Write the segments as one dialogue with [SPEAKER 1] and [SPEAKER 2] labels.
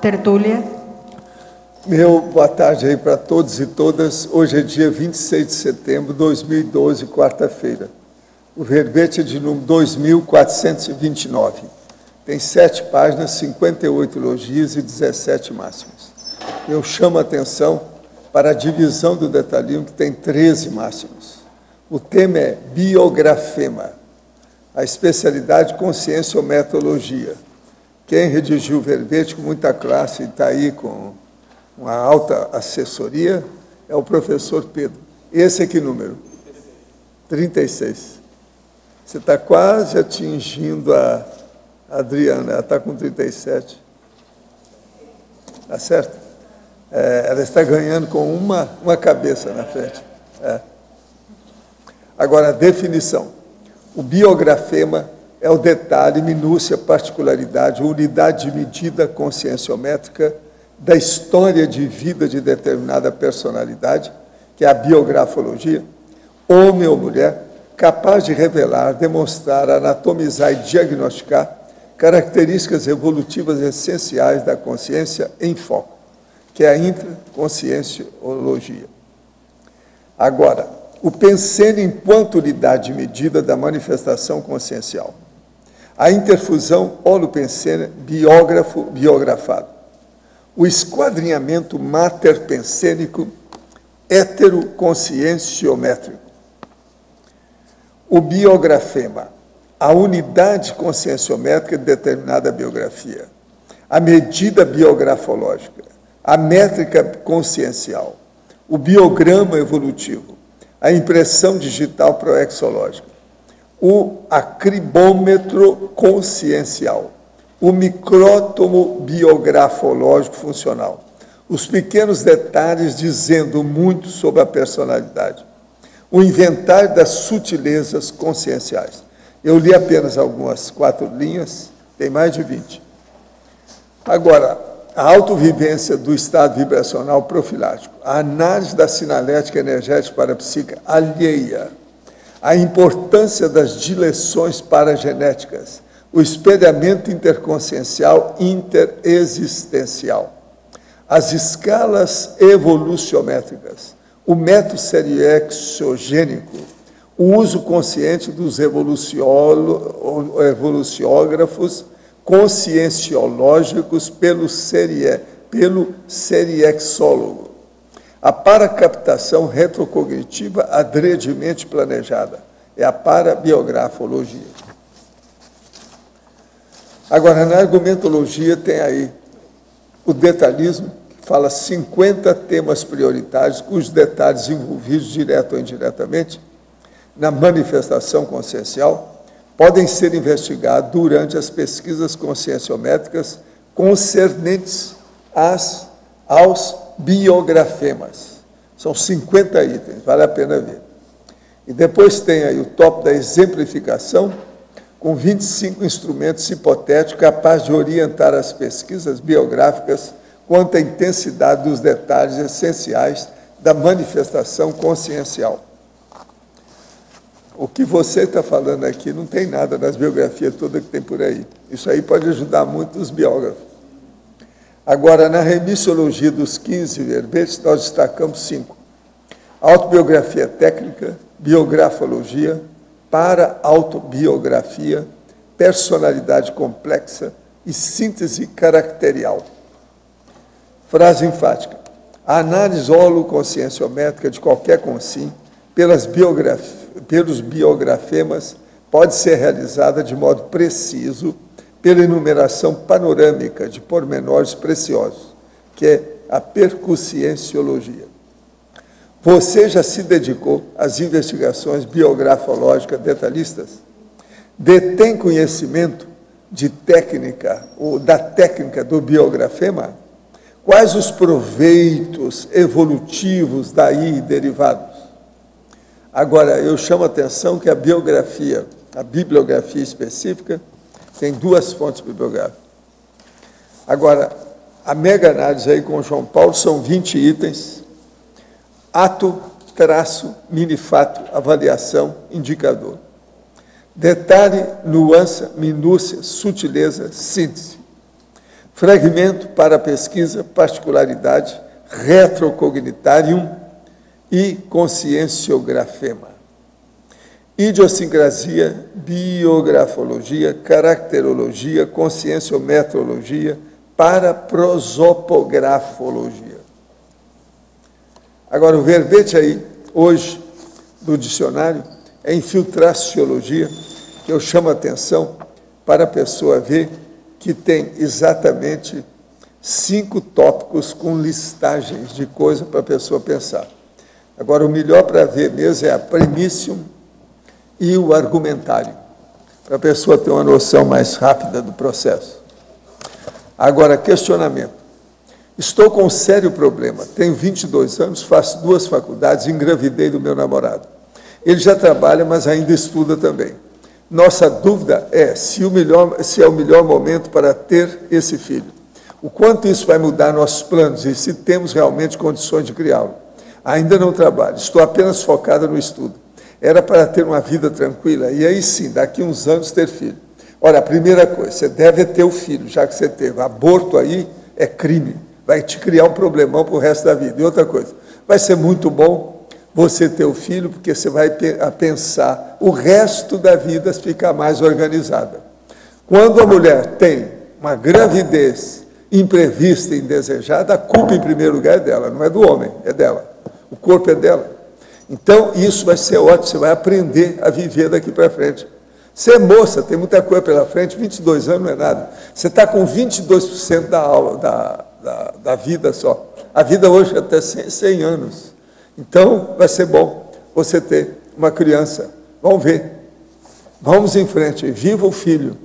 [SPEAKER 1] tertúlia.
[SPEAKER 2] Meu boa tarde aí para todos e todas. Hoje é dia 26 de setembro de 2012, quarta-feira. O verbete é de número 2429. Tem 7 páginas, 58 elogios e 17 máximos. Eu chamo a atenção para a divisão do detalhismo, que tem 13 máximos. O tema é biografema, a especialidade consciência ou metodologia. Quem redigiu o verbete com muita classe e está aí com uma alta assessoria é o professor Pedro. Esse é que número? 36. Você está quase atingindo a Adriana, ela está com 37. Está certo? Ela está ganhando com uma cabeça na frente. Agora, a definição. O biografema é o detalhe, minúcia, particularidade, unidade de medida conscienciométrica da história de vida de determinada personalidade, que é a biografologia, homem ou mulher, capaz de revelar, demonstrar, anatomizar e diagnosticar características evolutivas essenciais da consciência em foco, que é a intraconscienciologia. Agora, o pensene enquanto unidade de medida da manifestação consciencial. A interfusão holopensene, biógrafo, biografado. O esquadrinhamento mater-pensênico heteroconscienciométrico. O biografema, a unidade conscienciométrica de determinada biografia. A medida biografológica, a métrica consciencial. O biograma evolutivo, a impressão digital proexológica. O acribômetro consciencial. O micrótomo biografológico funcional, os pequenos detalhes dizendo muito sobre a personalidade, o inventário das sutilezas conscienciais. Eu li apenas algumas 4 linhas, tem mais de 20. Agora, a autovivência do estado vibracional profilático, a análise da sinalética energética parapsíquica alheia, a importância das dileções paragenéticas, o espelhamento interconsciencial interexistencial, as escalas evoluciométricas, o método seriexogênico, o uso consciente dos evoluciógrafos conscienciológicos pelo seriexólogo, a paracaptação retrocognitiva adredemente planejada, é a parabiografologia. Agora, na argumentologia tem aí o detalhismo, que fala 50 temas prioritários, cujos detalhes envolvidos, direto ou indiretamente, na manifestação consciencial, podem ser investigados durante as pesquisas conscienciométricas concernentes aos biografemas. São 50 itens, vale a pena ver. E depois tem aí o tópico da exemplificação, com 25 instrumentos hipotéticos capazes de orientar as pesquisas biográficas quanto à intensidade dos detalhes essenciais da manifestação consciencial. O que você está falando aqui não tem nada nas biografias todas que tem por aí. Isso aí pode ajudar muito os biógrafos. Agora, na remissiologia dos 15 verbetes, nós destacamos 5. Autobiografia técnica, biografologia, para autobiografia, personalidade complexa e síntese caracterial. Frase enfática. A análise holoconscienciométrica de qualquer consim pelos biografemas pode ser realizada de modo preciso pela enumeração panorâmica de pormenores preciosos, que é a percussienciologia. Você já se dedicou às investigações biografológicas detalhistas? Detém conhecimento de técnica, ou da técnica do biografema? Quais os proveitos evolutivos daí derivados? Agora, eu chamo a atenção que a bibliografia específica, tem 2 fontes bibliográficas. Agora, a mega análise aí com o João Paulo são 20 itens, ato, traço, minifato, avaliação, indicador. Detalhe, nuance, minúcia, sutileza, síntese. fragmento, parapesquisa, particularidade, retrocognitarium e conscienciografema. Idiosincrasia, biografologia, caracterologia, conscienciometrologia, paraprosopografologia. Agora, o verbete aí, hoje, do dicionário, é infiltraciologia, que eu chamo a atenção para a pessoa ver que tem exatamente 5 tópicos com listagens de coisa para a pessoa pensar. Agora, o melhor para ver mesmo é a premissium e o argumentário, para a pessoa ter uma noção mais rápida do processo. Agora, questionamento. Estou com um sério problema, tenho 22 anos, faço 2 faculdades, engravidei do meu namorado. Ele já trabalha, mas ainda estuda também. Nossa dúvida é se é o melhor momento para ter esse filho. O quanto isso vai mudar nossos planos e se temos realmente condições de criá-lo. Ainda não trabalho, estou apenas focada no estudo. Era para ter uma vida tranquila e aí sim, daqui uns anos ter filho. Olha, a primeira coisa, você deve ter o filho, já que você teve. Aborto aí é crime, vai te criar um problemão para o resto da vida. E outra coisa, vai ser muito bom você ter o filho, porque você vai pensar o resto da vida ficar mais organizada. Quando a mulher tem uma gravidez imprevista e indesejada, a culpa em primeiro lugar é dela, não é do homem, é dela. O corpo é dela. Então, isso vai ser ótimo, você vai aprender a viver daqui para frente. Você é moça, tem muita coisa pela frente, 22 anos não é nada. Você está com 22% da aula, da vida só. A vida hoje é até 100 anos. Então, vai ser bom você ter uma criança. Vamos ver. Vamos em frente. Viva o filho.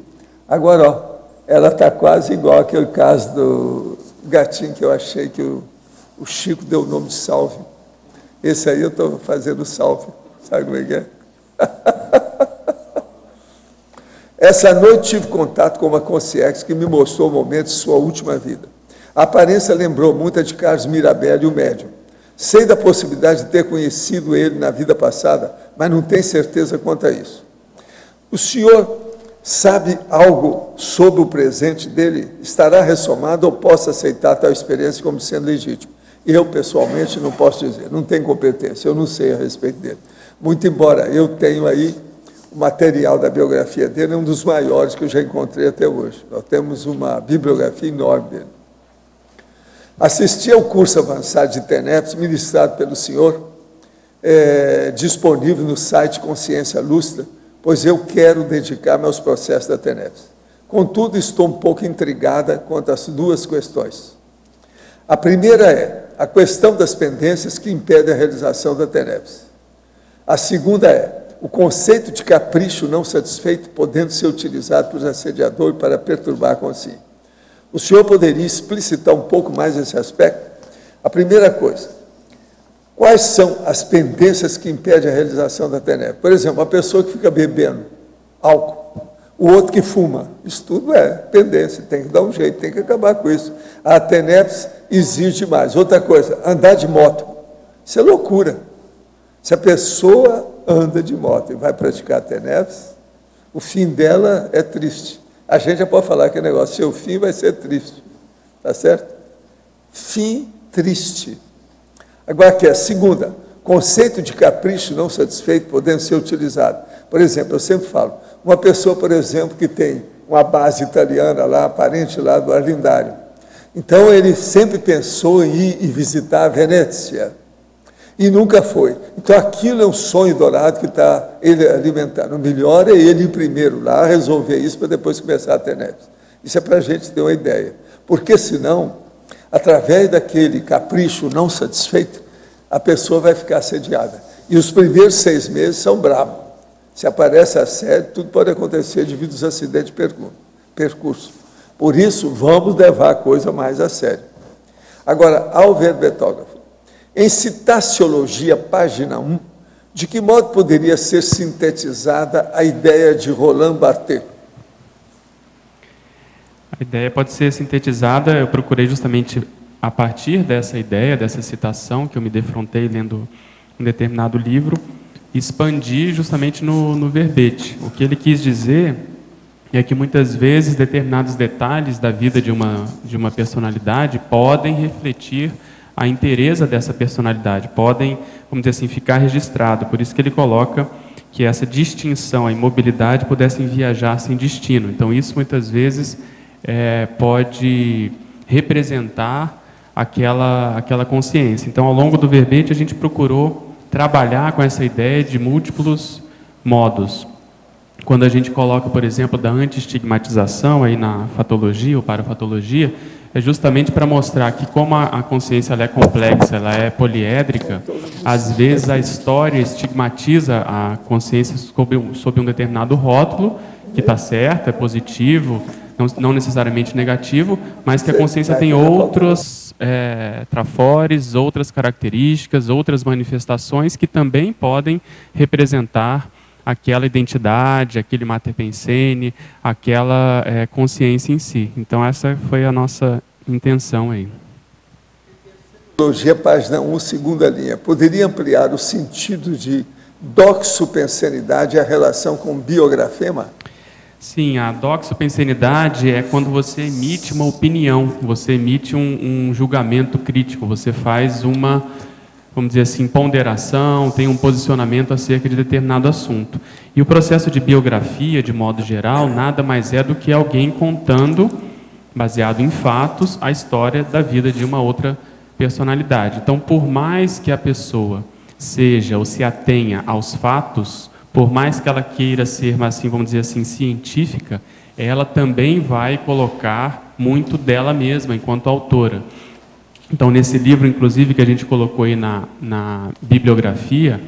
[SPEAKER 2] Agora, ó, ela está quase igual aquele caso do gatinho que eu achei que o Chico deu o nome de Salve. Esse aí eu estou fazendo salve. Sabe como é que é? Essa noite tive contato com uma concierge que me mostrou o momento de sua última vida. A aparência lembrou muito a de Carlos Mirabelli, o médium. Sei da possibilidade de ter conhecido ele na vida passada, mas não tenho certeza quanto a isso. O senhor sabe algo sobre o presente dele? Estará ressomado ou posso aceitar tal experiência como sendo legítima? Eu, pessoalmente, não posso dizer, não tenho competência, eu não sei a respeito dele. Muito embora eu tenho aí o material da biografia dele, é um dos maiores que eu já encontrei até hoje. Nós temos uma bibliografia enorme dele. Assisti ao curso avançado de TENEPS, ministrado pelo senhor, disponível no site Consciência Lúcida, pois eu quero dedicar-me aos processos da TENEPS. Contudo, estou um pouco intrigada quanto às 2 questões. A primeira é a questão das pendências que impedem a realização da TENEPS. A segunda é o conceito de capricho não satisfeito podendo ser utilizado por assediador para perturbar a consciência. O senhor poderia explicitar um pouco mais esse aspecto? A primeira coisa, quais são as pendências que impedem a realização da TENEPS? Por exemplo, a pessoa que fica bebendo álcool, o outro que fuma, isso tudo é pendência, tem que dar um jeito, tem que acabar com isso. A TENEPS exige mais. Outra coisa, andar de moto, isso é loucura. Se a pessoa anda de moto e vai praticar a TENEPS, o fim dela é triste. A gente já pode falar que o negócio, seu fim vai ser triste, tá certo? Fim triste. Agora aqui, a segunda, conceito de capricho não satisfeito podendo ser utilizado. Por exemplo, eu sempre falo, uma pessoa, por exemplo, que tem uma base italiana lá, parente lá do Arlindário. Então, ele sempre pensou em ir e visitar a Venécia, e nunca foi. Então, aquilo é um sonho dourado que está ele alimentando. O melhor é ele ir primeiro lá, resolver isso, para depois começar a TENEPS. Isso é para a gente ter uma ideia. Porque, senão, através daquele capricho não satisfeito, a pessoa vai ficar assediada. E os primeiros 6 meses são bravos. Se aparece assédio, tudo pode acontecer devido aos acidentes de percurso. Por isso, vamos levar a coisa mais a sério. Agora, ao verbetógrafo, em Citaciologia, página 1, de que modo poderia ser sintetizada a ideia de Roland Barthes?
[SPEAKER 1] A ideia pode ser sintetizada, eu procurei justamente a partir dessa ideia, dessa citação, que eu me defrontei lendo um determinado livro, expandir justamente no verbete. O que ele quis dizer é que muitas vezes determinados detalhes da vida de uma personalidade podem refletir a inteireza dessa personalidade, podem, vamos dizer assim, ficar registrado. Por isso que ele coloca que essa distinção, a imobilidade, pudessem viajar sem destino. Então isso muitas vezes pode representar aquela consciência. Então, ao longo do verbete, a gente procurou trabalhar com essa ideia de múltiplos modos. Quando a gente coloca, por exemplo, da anti-estigmatização aí na fatologia ou parafatologia, é justamente para mostrar que, como a consciência ela é complexa, ela é poliédrica, às vezes a história estigmatiza a consciência sob um determinado rótulo, que está certo, é positivo, não necessariamente negativo, mas que a consciência tem outros trafores, outras características, outras manifestações que também podem representar aquela identidade, aquele mater pensene, aquela consciência em si. Então essa foi a nossa intenção aí.
[SPEAKER 2] Página 1, segunda linha. Poderia ampliar o sentido de doxopensenidade e a relação com biografema?
[SPEAKER 1] Sim, a doxopensenidade é quando você emite uma opinião, você emite um julgamento crítico, você faz uma, vamos dizer assim, ponderação, tem um posicionamento acerca de determinado assunto. E o processo de biografia, de modo geral, nada mais é do que alguém contando, baseado em fatos, a história da vida de uma outra personalidade. Então, por mais que a pessoa seja ou se atenha aos fatos, por mais que ela queira ser, mas assim, vamos dizer assim, científica, ela também vai colocar muito dela mesma enquanto autora. Então, nesse livro, inclusive, que a gente colocou aí na bibliografia,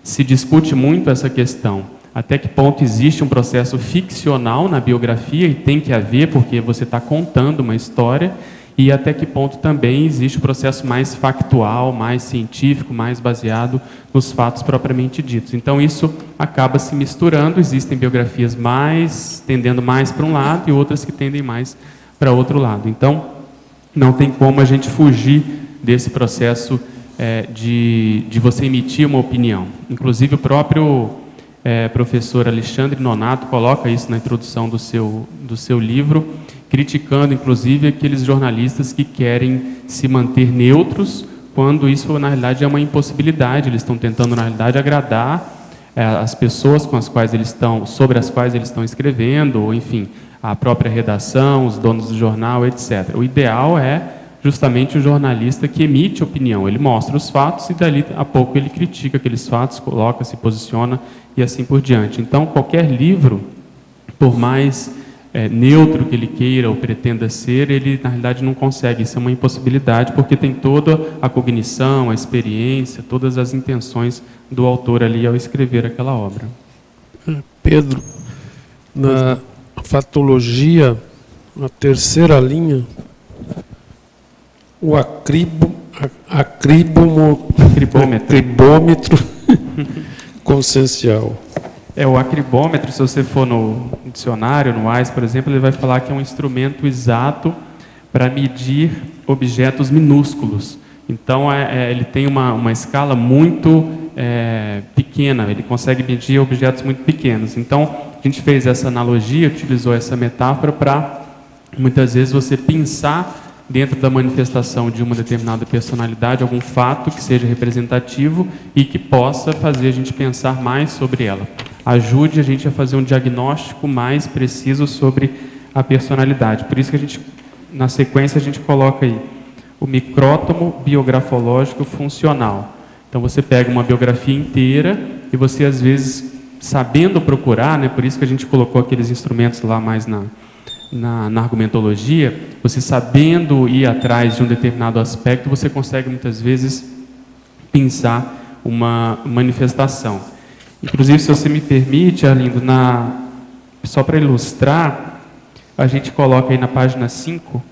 [SPEAKER 1] se discute muito essa questão. Até que ponto existe um processo ficcional na biografia, e tem que haver, porque você está contando uma história, e até que ponto também existe um processo mais factual, mais científico, mais baseado nos fatos propriamente ditos. Então, isso acaba se misturando, existem biografias tendendo mais para um lado e outras que tendem mais para outro lado. Então, não tem como a gente fugir desse processo de você emitir uma opinião. Inclusive, o próprio professor Alexandre Nonato coloca isso na introdução do seu livro, criticando, inclusive, aqueles jornalistas que querem se manter neutros, quando isso, na realidade, é uma impossibilidade. Eles estão tentando, na realidade, agradar as pessoas sobre as quais eles estão escrevendo, ou, enfim, a própria redação, os donos do jornal, etc. O ideal é justamente o jornalista que emite opinião. Ele mostra os fatos e, dali a pouco, ele critica aqueles fatos, coloca, se posiciona e assim por diante. Então, qualquer livro, por mais neutro que ele queira ou pretenda ser, ele na realidade não consegue, isso é uma impossibilidade, porque tem toda a cognição, a experiência, todas as intenções do autor ali ao escrever aquela obra.
[SPEAKER 3] Pedro, na fatologia, na terceira linha, o acribômetro consciencial.
[SPEAKER 1] O acribômetro, se você for no dicionário, no AIS, por exemplo, ele vai falar que é um instrumento exato para medir objetos minúsculos. Então, ele tem uma escala muito pequena, ele consegue medir objetos muito pequenos. Então, a gente fez essa analogia, utilizou essa metáfora para, muitas vezes, você pensar dentro da manifestação de uma determinada personalidade, algum fato que seja representativo e que possa fazer a gente pensar mais sobre ela. Ajude a gente a fazer um diagnóstico mais preciso sobre a personalidade. Por isso que a gente, na sequência, a gente coloca aí o micrótomo biografológico funcional. Então, você pega uma biografia inteira e você, às vezes, sabendo procurar, né, por isso que a gente colocou aqueles instrumentos lá mais na argumentologia, você sabendo ir atrás de um determinado aspecto, você consegue, muitas vezes, pensar uma manifestação. Inclusive, se você me permite, Arlindo, só para ilustrar, a gente coloca aí na página 5,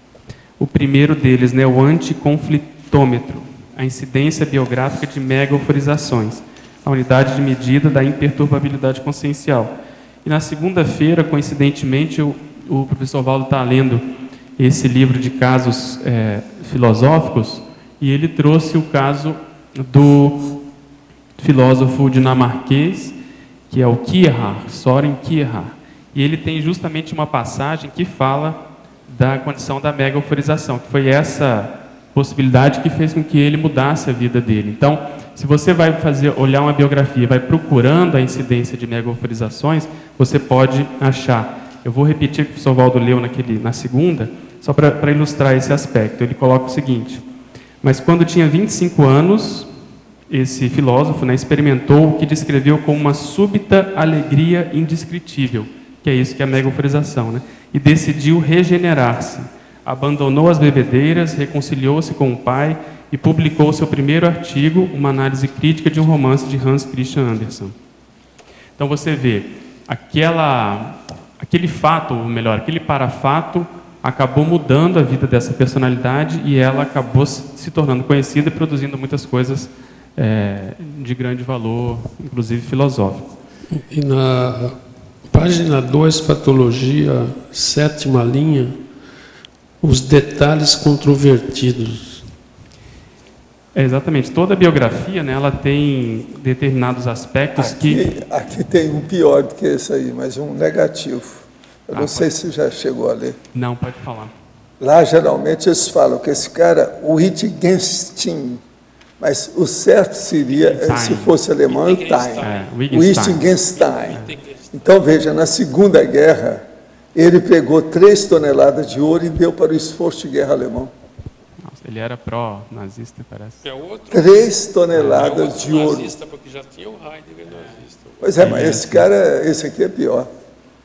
[SPEAKER 1] o primeiro deles, né, o anticonflitômetro, a incidência biográfica de mega-euforizações, a unidade de medida da imperturbabilidade consciencial. E na segunda-feira, coincidentemente, o professor Valdo está lendo esse livro de casos filosóficos, e ele trouxe o caso do filósofo dinamarquês, que é o Kierkegaard, Søren Kierkegaard. E ele tem justamente uma passagem que fala da condição da mega euforização, que foi essa possibilidade que fez com que ele mudasse a vida dele. Então, se você vai olhar uma biografia, vai procurando a incidência de mega euforizações, você pode achar. Eu vou repetir o que o professor Valdo leu na segunda, só para ilustrar esse aspecto. Ele coloca o seguinte: mas quando tinha 25 anos, esse filósofo, né, experimentou o que descreveu como uma súbita alegria indescritível, que é isso que é a mega euforização, né? E decidiu regenerar-se. Abandonou as bebedeiras, reconciliou-se com o pai e publicou seu primeiro artigo, uma análise crítica de um romance de Hans Christian Andersen. Então você vê, aquele fato, ou melhor, aquele parafato acabou mudando a vida dessa personalidade e ela acabou se tornando conhecida e produzindo muitas coisas de grande valor, inclusive filosófico.
[SPEAKER 3] E na página 2, Fatologia, 7ª linha, os detalhes controvertidos.
[SPEAKER 1] Exatamente. Toda biografia, né, ela tem determinados aspectos
[SPEAKER 2] Aqui tem um pior do que esse aí, mas um negativo. Eu não sei se já chegou a ler.
[SPEAKER 1] Não, pode falar.
[SPEAKER 2] Lá, geralmente, eles falam que esse cara, o Wittgenstein, mas o certo seria, se fosse alemão, o Wittgenstein. Então, veja, na Segunda Guerra, ele pegou 3 toneladas de ouro e deu para o esforço de guerra alemão.
[SPEAKER 1] Nossa, ele era pró-nazista, parece.
[SPEAKER 2] 3 toneladas de ouro.
[SPEAKER 3] Porque já tinha o Heidegger nazista.
[SPEAKER 2] Pois mas esse aqui é pior.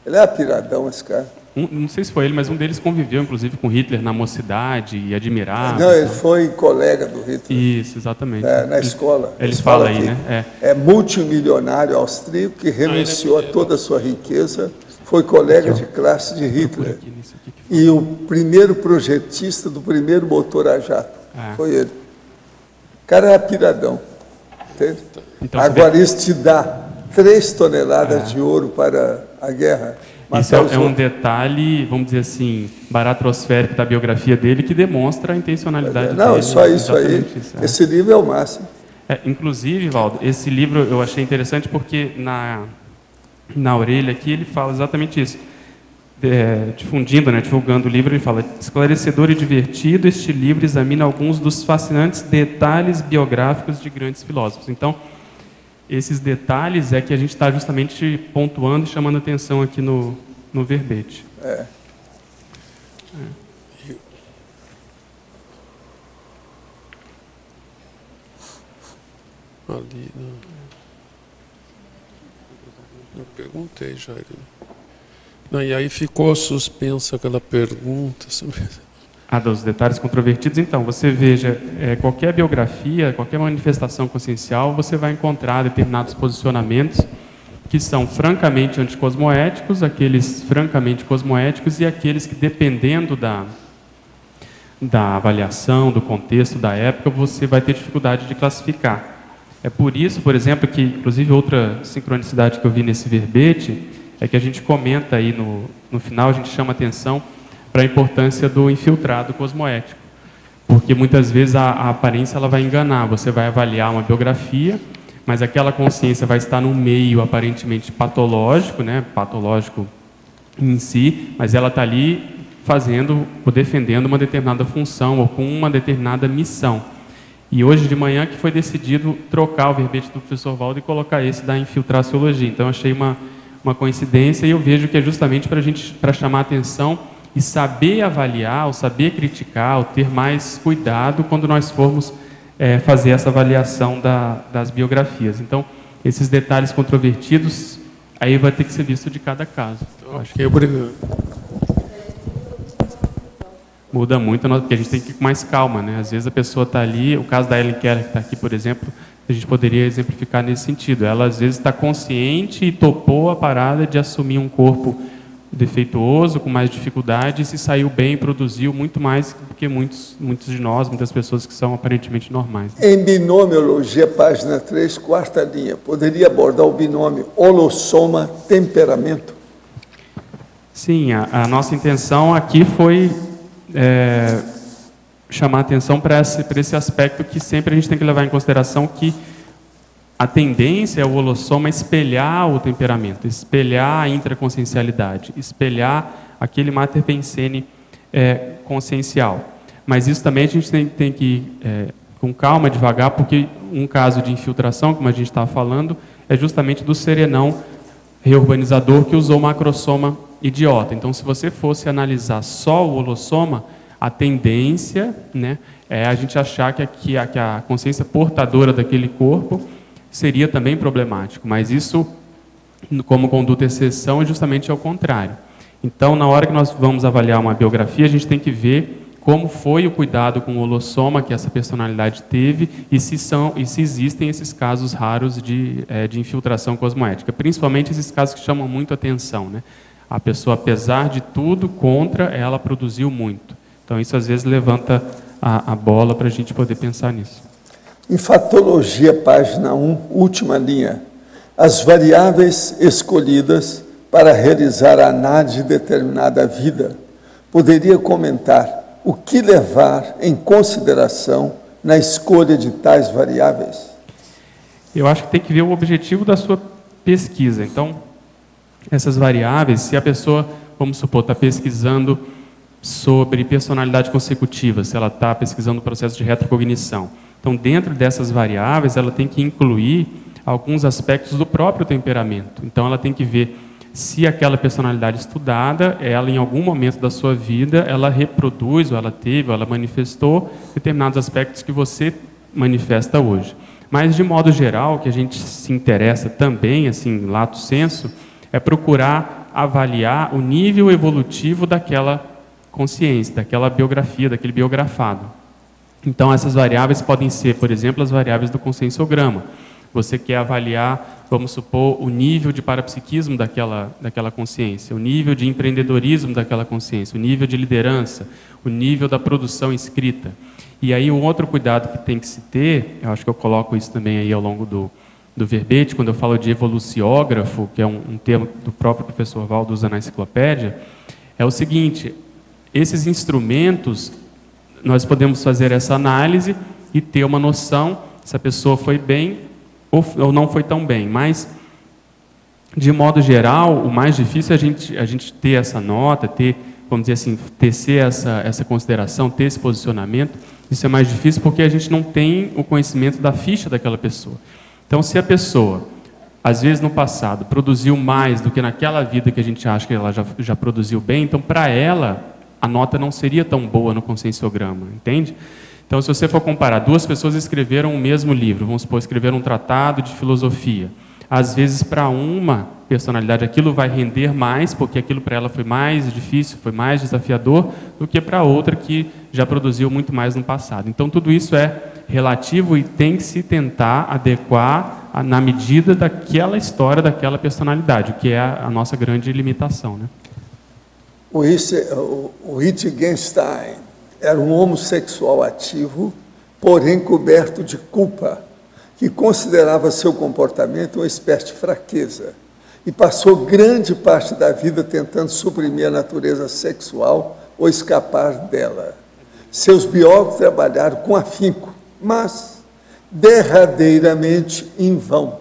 [SPEAKER 2] Ele é piradão, esse cara.
[SPEAKER 1] Não sei se foi ele, mas um deles conviveu, inclusive, com Hitler na mocidade e admirava.
[SPEAKER 2] Não, ele foi colega do Hitler.
[SPEAKER 1] Isso, exatamente.
[SPEAKER 2] Na escola.
[SPEAKER 1] Eles falam aí, né?
[SPEAKER 2] É multimilionário austríaco que renunciou a toda a sua riqueza, foi colega de classe de Hitler. E o primeiro projetista do primeiro motor a jato. Foi ele. O cara é piradão. Entende? Então, agora, isso te dá 3 toneladas de ouro para a guerra.
[SPEAKER 1] Isso é um detalhe, vamos dizer assim, baratrosférico da biografia dele, que demonstra a intencionalidade dele.
[SPEAKER 2] Não, só isso aí. Esse livro é o máximo.
[SPEAKER 1] Inclusive, Valdo, esse livro eu achei interessante porque na orelha aqui ele fala exatamente isso. Divulgando o livro, ele fala: esclarecedor e divertido, este livro examina alguns dos fascinantes detalhes biográficos de grandes filósofos. Então, esses detalhes é que a gente está justamente pontuando e chamando atenção aqui no verbete.
[SPEAKER 3] Ali, eu perguntei já. Não, e aí ficou suspensa aquela pergunta.
[SPEAKER 1] Dos detalhes controvertidos. Então, você veja, qualquer biografia, qualquer manifestação consciencial, você vai encontrar determinados posicionamentos que são francamente anticosmoéticos, aqueles francamente cosmoéticos e aqueles que, dependendo da avaliação, do contexto, da época, você vai ter dificuldade de classificar. É por isso, por exemplo, que, inclusive, outra sincronicidade que eu vi nesse verbete é que a gente comenta aí no final, a gente chama atenção para a importância do infiltrado cosmoético, porque muitas vezes a aparência ela vai enganar. Você vai avaliar uma biografia, mas aquela consciência vai estar num meio aparentemente patológico, né, patológico em si, mas ela está ali fazendo ou defendendo uma determinada função ou com uma determinada missão. E hoje de manhã que foi decidido trocar o verbete do professor Valdo e colocar esse da infiltraciologia. Então eu achei uma coincidência e eu vejo que é justamente para chamar atenção e saber avaliar, ou saber criticar, ou ter mais cuidado quando nós formos fazer essa avaliação das biografias. Então, esses detalhes controvertidos, aí vai ter que ser visto de cada caso.
[SPEAKER 3] Ok, obrigado.
[SPEAKER 1] Muda muito, porque a gente tem que ir com mais calma, né? Às vezes a pessoa está ali, o caso da Ellen Keller, que está aqui, por exemplo, a gente poderia exemplificar nesse sentido. Ela, às vezes, está consciente e topou a parada de assumir um corpo defeituoso, com mais dificuldade, e se saiu bem, produziu muito mais do que muitos de nós, muitas pessoas que são aparentemente normais.
[SPEAKER 2] Em binomiologia, página 3, 4ª linha, poderia abordar o binômio holossoma-temperamento?
[SPEAKER 1] Sim, a nossa intenção aqui foi chamar atenção para esse aspecto que sempre a gente tem que levar em consideração, que a tendência é o holossoma espelhar o temperamento, espelhar a intraconsciencialidade, espelhar aquele mater pensene consciencial. Mas isso também a gente tem que ir com calma, devagar, porque um caso de infiltração, como a gente estava falando, é justamente do serenão reurbanizador que usou o macrosoma idiota. Então, se você fosse analisar só o holossoma, a tendência, né, é a gente achar que a consciência portadora daquele corpo seria também problemático, mas isso, como conduta exceção, é justamente ao contrário. Então, na hora que nós vamos avaliar uma biografia, a gente tem que ver como foi o cuidado com o holossoma que essa personalidade teve e se existem esses casos raros de infiltração cosmoética, principalmente esses casos que chamam muito atenção, né? A pessoa, apesar de tudo, contra, ela produziu muito. Então, isso às vezes levanta a bola para a gente poder pensar nisso.
[SPEAKER 2] Em Fatologia, página 1, última linha, as variáveis escolhidas para realizar a análise de determinada vida, poderia comentar o que levar em consideração na escolha de tais variáveis?
[SPEAKER 1] Eu acho que tem que ver o objetivo da sua pesquisa. Então, essas variáveis, se a pessoa, vamos supor, está pesquisando sobre personalidade consecutiva, se ela está pesquisando o processo de retrocognição. Então, dentro dessas variáveis, ela tem que incluir alguns aspectos do próprio temperamento. Então, ela tem que ver se aquela personalidade estudada, ela em algum momento da sua vida, ela reproduz, ou ela teve, ou ela manifestou determinados aspectos que você manifesta hoje. Mas, de modo geral, o que a gente se interessa também, assim, lato sensu, é procurar avaliar o nível evolutivo daquela consciência, daquela biografia, daquele biografado. Então, essas variáveis podem ser, por exemplo, as variáveis do conscienciograma. Você quer avaliar, vamos supor, o nível de parapsiquismo daquela consciência, o nível de empreendedorismo daquela consciência, o nível de liderança, o nível da produção escrita. E aí, um outro cuidado que tem que se ter, eu acho que eu coloco isso também aí ao longo do verbete, quando eu falo de evoluciógrafo, que é um termo do próprio professor Valdo usa na enciclopédia, é o seguinte: esses instrumentos, nós podemos fazer essa análise e ter uma noção se a pessoa foi bem ou não foi tão bem, mas, de modo geral, o mais difícil é a gente ter essa nota, ter, vamos dizer assim, tecer essa consideração, ter esse posicionamento. Isso é mais difícil porque a gente não tem o conhecimento da ficha daquela pessoa. Então, se a pessoa, às vezes no passado, produziu mais do que naquela vida que a gente acha que ela já produziu bem, então, para ela, a nota não seria tão boa no conscienciograma, entende? Então, se você for comparar, duas pessoas escreveram o mesmo livro, vamos supor, escreveram um tratado de filosofia. Às vezes, para uma personalidade, aquilo vai render mais, porque aquilo para ela foi mais difícil, foi mais desafiador, do que para outra que já produziu muito mais no passado. Então, tudo isso é relativo e tem que se tentar adequar na medida daquela história, daquela personalidade, o que é a nossa grande limitação, né?
[SPEAKER 2] O Wittgenstein era um homossexual ativo, porém coberto de culpa, que considerava seu comportamento uma espécie de fraqueza e passou grande parte da vida tentando suprimir a natureza sexual ou escapar dela. Seus biólogos trabalharam com afinco, mas derradeiramente em vão,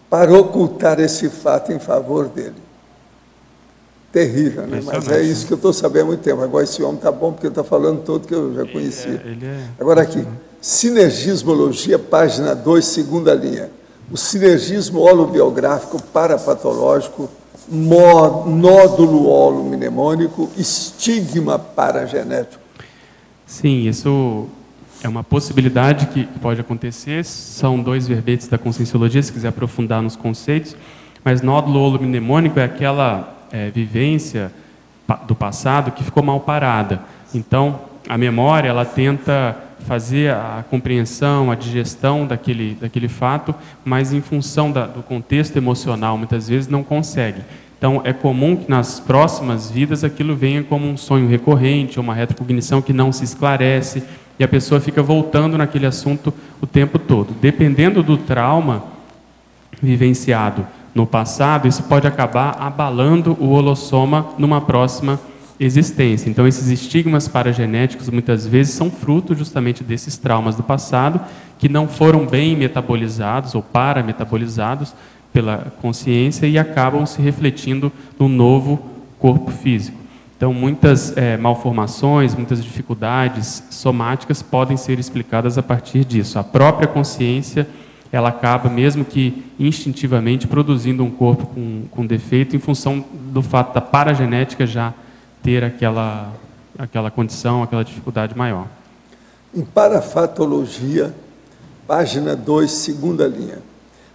[SPEAKER 2] para ocultar esse fato em favor dele. Terrível, né? Mas é isso que eu estou sabendo há muito tempo. Agora esse homem está bom porque ele está falando todo que eu já conhecia. Agora aqui, Sinergismologia, página 2, segunda linha. O sinergismo holobiográfico parapatológico, nódulo holomnemônico, estigma paragenético.
[SPEAKER 1] Sim, isso é uma possibilidade que pode acontecer. São dois verbetes da conscienciologia, se quiser aprofundar nos conceitos. Mas nódulo holomnemônico é aquela vivência do passado que ficou mal parada. Então, a memória, ela tenta fazer a compreensão, a digestão daquele fato, mas em função do contexto emocional, muitas vezes não consegue. Então, é comum que nas próximas vidas aquilo venha como um sonho recorrente, ou uma retrocognição que não se esclarece, e a pessoa fica voltando naquele assunto o tempo todo. Dependendo do trauma vivenciado no passado, isso pode acabar abalando o holossoma numa próxima existência. Então, esses estigmas paragenéticos, muitas vezes, são fruto justamente desses traumas do passado, que não foram bem metabolizados ou parametabolizados pela consciência e acabam se refletindo no novo corpo físico. Então, muitas malformações, muitas dificuldades somáticas podem ser explicadas a partir disso. A própria consciência, ela acaba, mesmo que instintivamente, produzindo um corpo com defeito em função do fato da paragenética já ter aquela condição, aquela dificuldade maior.
[SPEAKER 2] Em Parafatologia, página 2, segunda linha.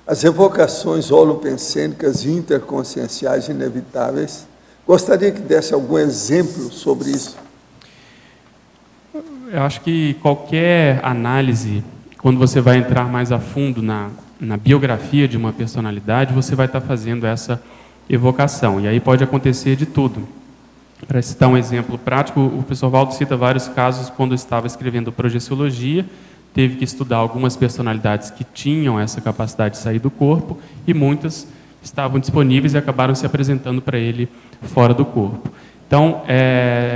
[SPEAKER 2] As evocações holopensênicas e interconscienciais inevitáveis. Gostaria que desse algum exemplo sobre isso.
[SPEAKER 1] Eu acho que qualquer análise, quando você vai entrar mais a fundo na biografia de uma personalidade, você vai estar fazendo essa evocação. E aí pode acontecer de tudo. Para citar um exemplo prático, o professor Valdo cita vários casos quando estava escrevendo Projeciologia, teve que estudar algumas personalidades que tinham essa capacidade de sair do corpo e muitas estavam disponíveis e acabaram se apresentando para ele fora do corpo. Então,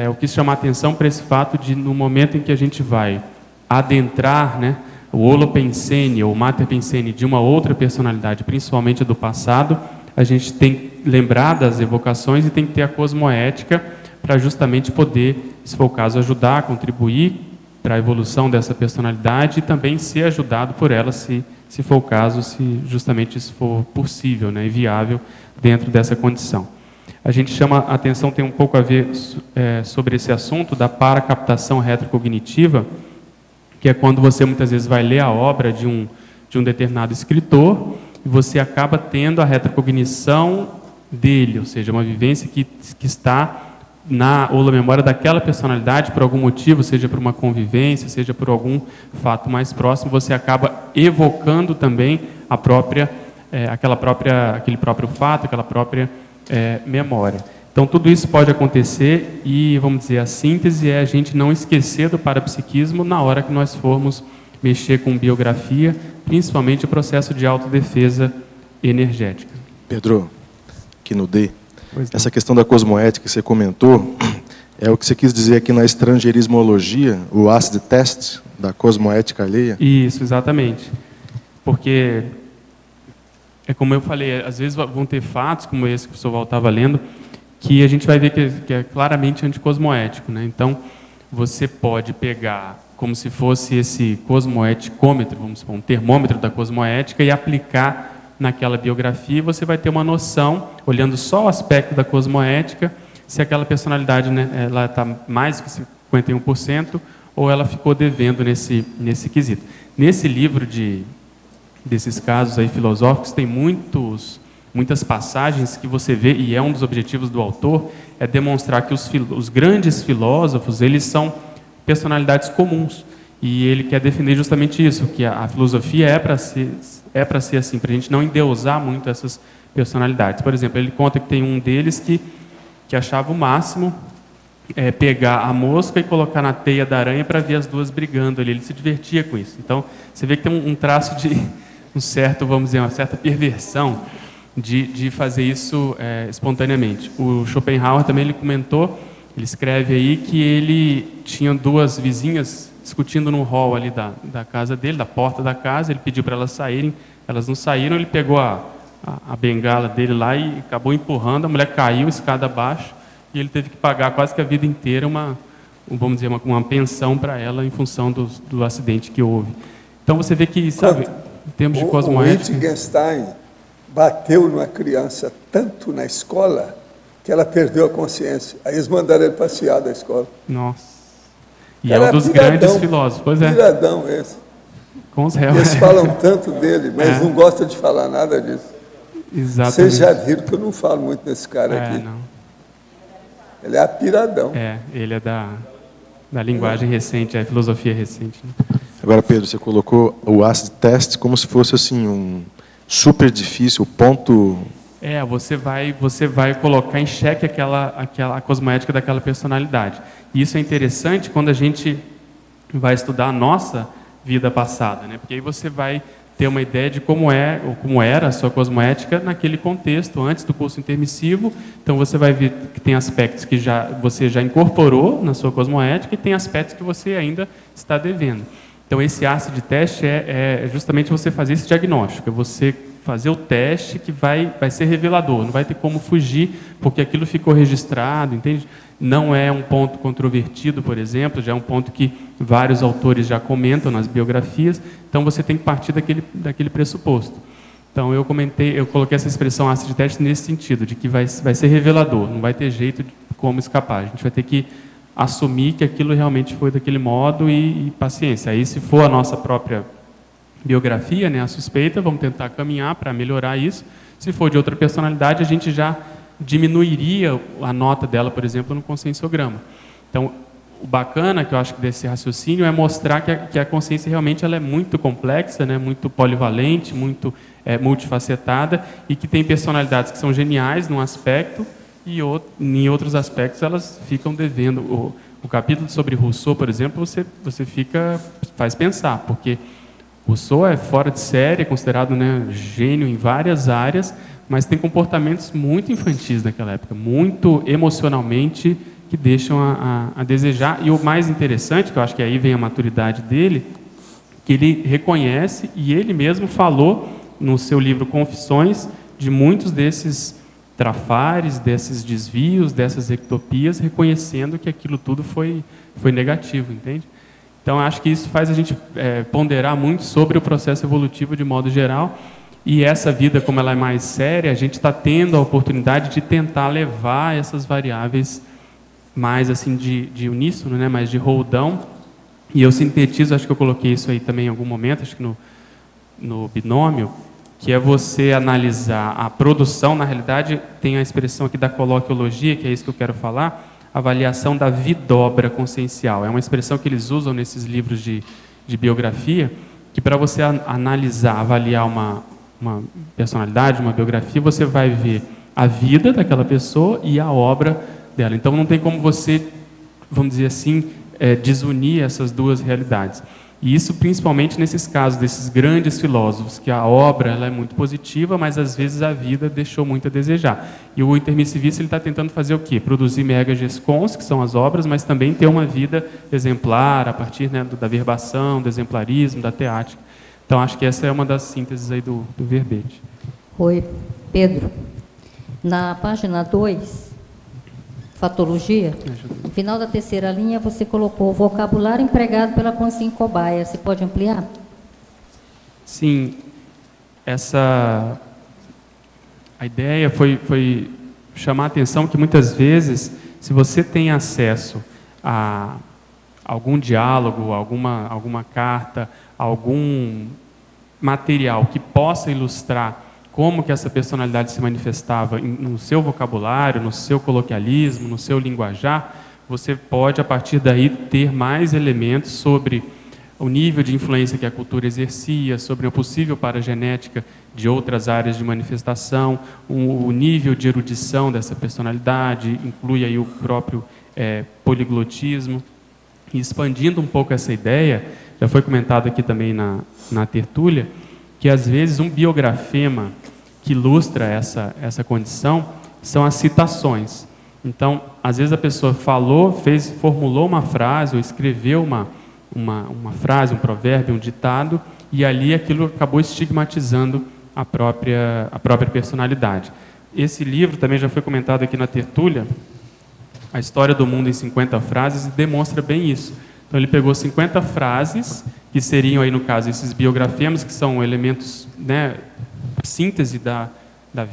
[SPEAKER 1] eu quis chamar a atenção para esse fato de, no momento em que a gente vai adentrar, né, o holopensene ou materpensene de uma outra personalidade, principalmente do passado, a gente tem que lembrar das evocações e tem que ter a cosmoética para justamente poder, se for o caso, ajudar, contribuir para a evolução dessa personalidade e também ser ajudado por ela, se for o caso, se justamente isso for possível, né, e viável dentro dessa condição. A gente chama a atenção, tem um pouco a ver sobre esse assunto da paracaptação retrocognitiva, que é quando você muitas vezes vai ler a obra de um determinado escritor e você acaba tendo a retrocognição dele, ou seja, uma vivência que está na memória daquela personalidade por algum motivo, seja por uma convivência, seja por algum fato mais próximo, você acaba evocando também aquele próprio fato, aquela própria memória. Então, tudo isso pode acontecer e, vamos dizer, a síntese é a gente não esquecer do parapsiquismo na hora que nós formos mexer com biografia, principalmente o processo de autodefesa energética.
[SPEAKER 4] Pedro, aqui no D, essa questão da cosmoética que você comentou, é o que você quis dizer aqui na estrangeirismologia, o acid test da cosmoética alheia?
[SPEAKER 1] Isso, exatamente. Porque, como eu falei, às vezes vão ter fatos, como esse que o professor Val estava lendo, que a gente vai ver que é claramente anticosmoético, né? Então, você pode pegar como se fosse esse cosmoeticômetro, vamos supor, um termômetro da cosmoética e aplicar naquela biografia, você vai ter uma noção, olhando só o aspecto da cosmoética, se aquela personalidade, né, ela está mais que 51% ou ela ficou devendo nesse quesito. Nesse livro desses casos aí filosóficos, tem muitas passagens que você vê, e é um dos objetivos do autor, é demonstrar que os grandes filósofos, eles são personalidades comuns. E ele quer definir justamente isso, que a filosofia é para ser assim, para a gente não endeusar muito essas personalidades. Por exemplo, ele conta que tem um deles que achava o máximo pegar a mosca e colocar na teia da aranha para ver as duas brigando ali. Ele se divertia com isso. Então, você vê que tem um traço de uma certa perversão de fazer isso espontaneamente. O Schopenhauer também ele comentou, ele escreve aí que ele tinha duas vizinhas discutindo no hall ali da casa dele, da porta da casa, ele pediu para elas saírem, elas não saíram, ele pegou a bengala dele lá e acabou empurrando, a mulher caiu, escada abaixo, e ele teve que pagar quase que a vida inteira uma pensão para ela em função do acidente que houve. Então você vê que, sabe, em termos de cosmoética...
[SPEAKER 2] O Wittgenstein bateu numa criança tanto na escola que ela perdeu a consciência. Aí eles mandaram ele passear da escola.
[SPEAKER 1] Nossa. E é um dos grandes filósofos, pois é.
[SPEAKER 2] Piradão esse.
[SPEAKER 1] Com os réus.
[SPEAKER 2] Eles falam tanto dele, mas não gostam de falar nada disso.
[SPEAKER 1] Exatamente.
[SPEAKER 2] Vocês já viram que eu não falo muito desse cara aqui.
[SPEAKER 1] Não.
[SPEAKER 2] Ele é apiradão.
[SPEAKER 1] Ele é da linguagem recente, a filosofia recente. Né?
[SPEAKER 4] Agora, Pedro, você colocou o acid test como se fosse assim um super difícil, ponto...
[SPEAKER 1] Você vai colocar em xeque a cosmoética daquela personalidade. E isso é interessante quando a gente vai estudar a nossa vida passada, né? Porque aí você vai ter uma ideia de como é ou como era a sua cosmoética naquele contexto, antes do curso intermissivo. Então você vai ver que tem aspectos que você já incorporou na sua cosmoética e tem aspectos que você ainda está devendo. Então esse ácido de teste é justamente você fazer esse diagnóstico, é você fazer o teste que vai ser revelador, não vai ter como fugir, porque aquilo ficou registrado, entende? Não é um ponto controvertido, por exemplo, já é um ponto que vários autores já comentam nas biografias, então você tem que partir daquele pressuposto. Então eu coloquei essa expressão ácido de teste nesse sentido, de que vai ser revelador, não vai ter jeito de como escapar, a gente vai ter que assumir que aquilo realmente foi daquele modo e paciência. Aí se for a nossa própria biografia, né, a suspeita, vamos tentar caminhar para melhorar isso. Se for de outra personalidade, a gente já diminuiria a nota dela, por exemplo, no conscienciograma. Então, o bacana que eu acho desse raciocínio é mostrar que a consciência realmente ela é muito complexa, né, muito polivalente, muito multifacetada, e que tem personalidades que são geniais num aspecto e em outros aspectos elas ficam devendo. O capítulo sobre Rousseau, por exemplo, você faz pensar, porque Rousseau é fora de série, é considerado, né, gênio em várias áreas, mas tem comportamentos muito infantis naquela época, muito emocionalmente, que deixam a desejar. E o mais interessante, que eu acho que aí vem a maturidade dele, que ele reconhece, e ele mesmo falou no seu livro Confissões, de muitos desses trafares, desses desvios, dessas ectopias, reconhecendo que aquilo tudo foi negativo, entende? Então, acho que isso faz a gente ponderar muito sobre o processo evolutivo de modo geral. E essa vida, como ela é mais séria, a gente está tendo a oportunidade de tentar levar essas variáveis mais assim de uníssono, né, mais de roldão. E eu sintetizo, acho que eu coloquei isso aí também em algum momento, acho que no binômio, que é você analisar a produção. Na realidade, tem a expressão aqui da coloquiologia, que é isso que eu quero falar, avaliação da vidobra consciencial. É uma expressão que eles usam nesses livros de biografia, que para você analisar, avaliar uma personalidade, uma biografia, você vai ver a vida daquela pessoa e a obra dela. Então não tem como você, vamos dizer assim, desunir essas duas realidades. E isso principalmente nesses casos desses grandes filósofos, que a obra ela é muito positiva, mas às vezes a vida deixou muito a desejar. E o intermissivista está tentando fazer o quê? Produzir mega gescons, que são as obras, mas também ter uma vida exemplar a partir, né, da verbação, do exemplarismo, da teática. Então acho que essa é uma das sínteses aí do verbete.
[SPEAKER 5] Oi, Pedro. Na página 2, fatologia, no final da terceira linha você colocou o vocabulário empregado pela consciência cobaia. Você pode ampliar?
[SPEAKER 1] Sim, a ideia foi chamar a atenção que muitas vezes, se você tem acesso a algum diálogo, alguma carta, algum material que possa ilustrar como que essa personalidade se manifestava no seu vocabulário, no seu coloquialismo, no seu linguajar, você pode, a partir daí, ter mais elementos sobre o nível de influência que a cultura exercia, sobre a possível paragenética de outras áreas de manifestação, o nível de erudição dessa personalidade, inclui aí o próprio poliglotismo. E expandindo um pouco essa ideia, já foi comentado aqui também na tertúlia, que às vezes um biografema que ilustra essa condição são as citações. Então, às vezes a pessoa formulou uma frase ou escreveu uma frase, um provérbio, um ditado, e ali aquilo acabou estigmatizando a própria personalidade. Esse livro também já foi comentado aqui na tertúlia, A História do Mundo em 50 Frases, e demonstra bem isso. Então ele pegou 50 frases, que seriam aí no caso esses biografemas, que são elementos, né, síntese da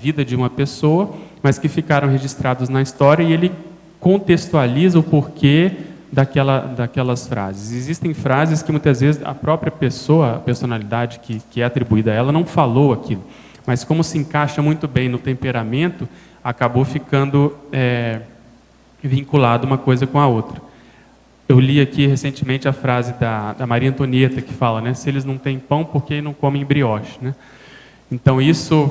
[SPEAKER 1] vida de uma pessoa, mas que ficaram registrados na história, e ele contextualiza o porquê daquelas frases. Existem frases que muitas vezes a própria pessoa, a personalidade que é atribuída a ela, não falou aquilo, mas como se encaixa muito bem no temperamento, acabou ficando vinculado uma coisa com a outra. Eu li aqui recentemente a frase da Maria Antonieta, que fala, né, se eles não têm pão, por que não comem brioche? Né? Então isso,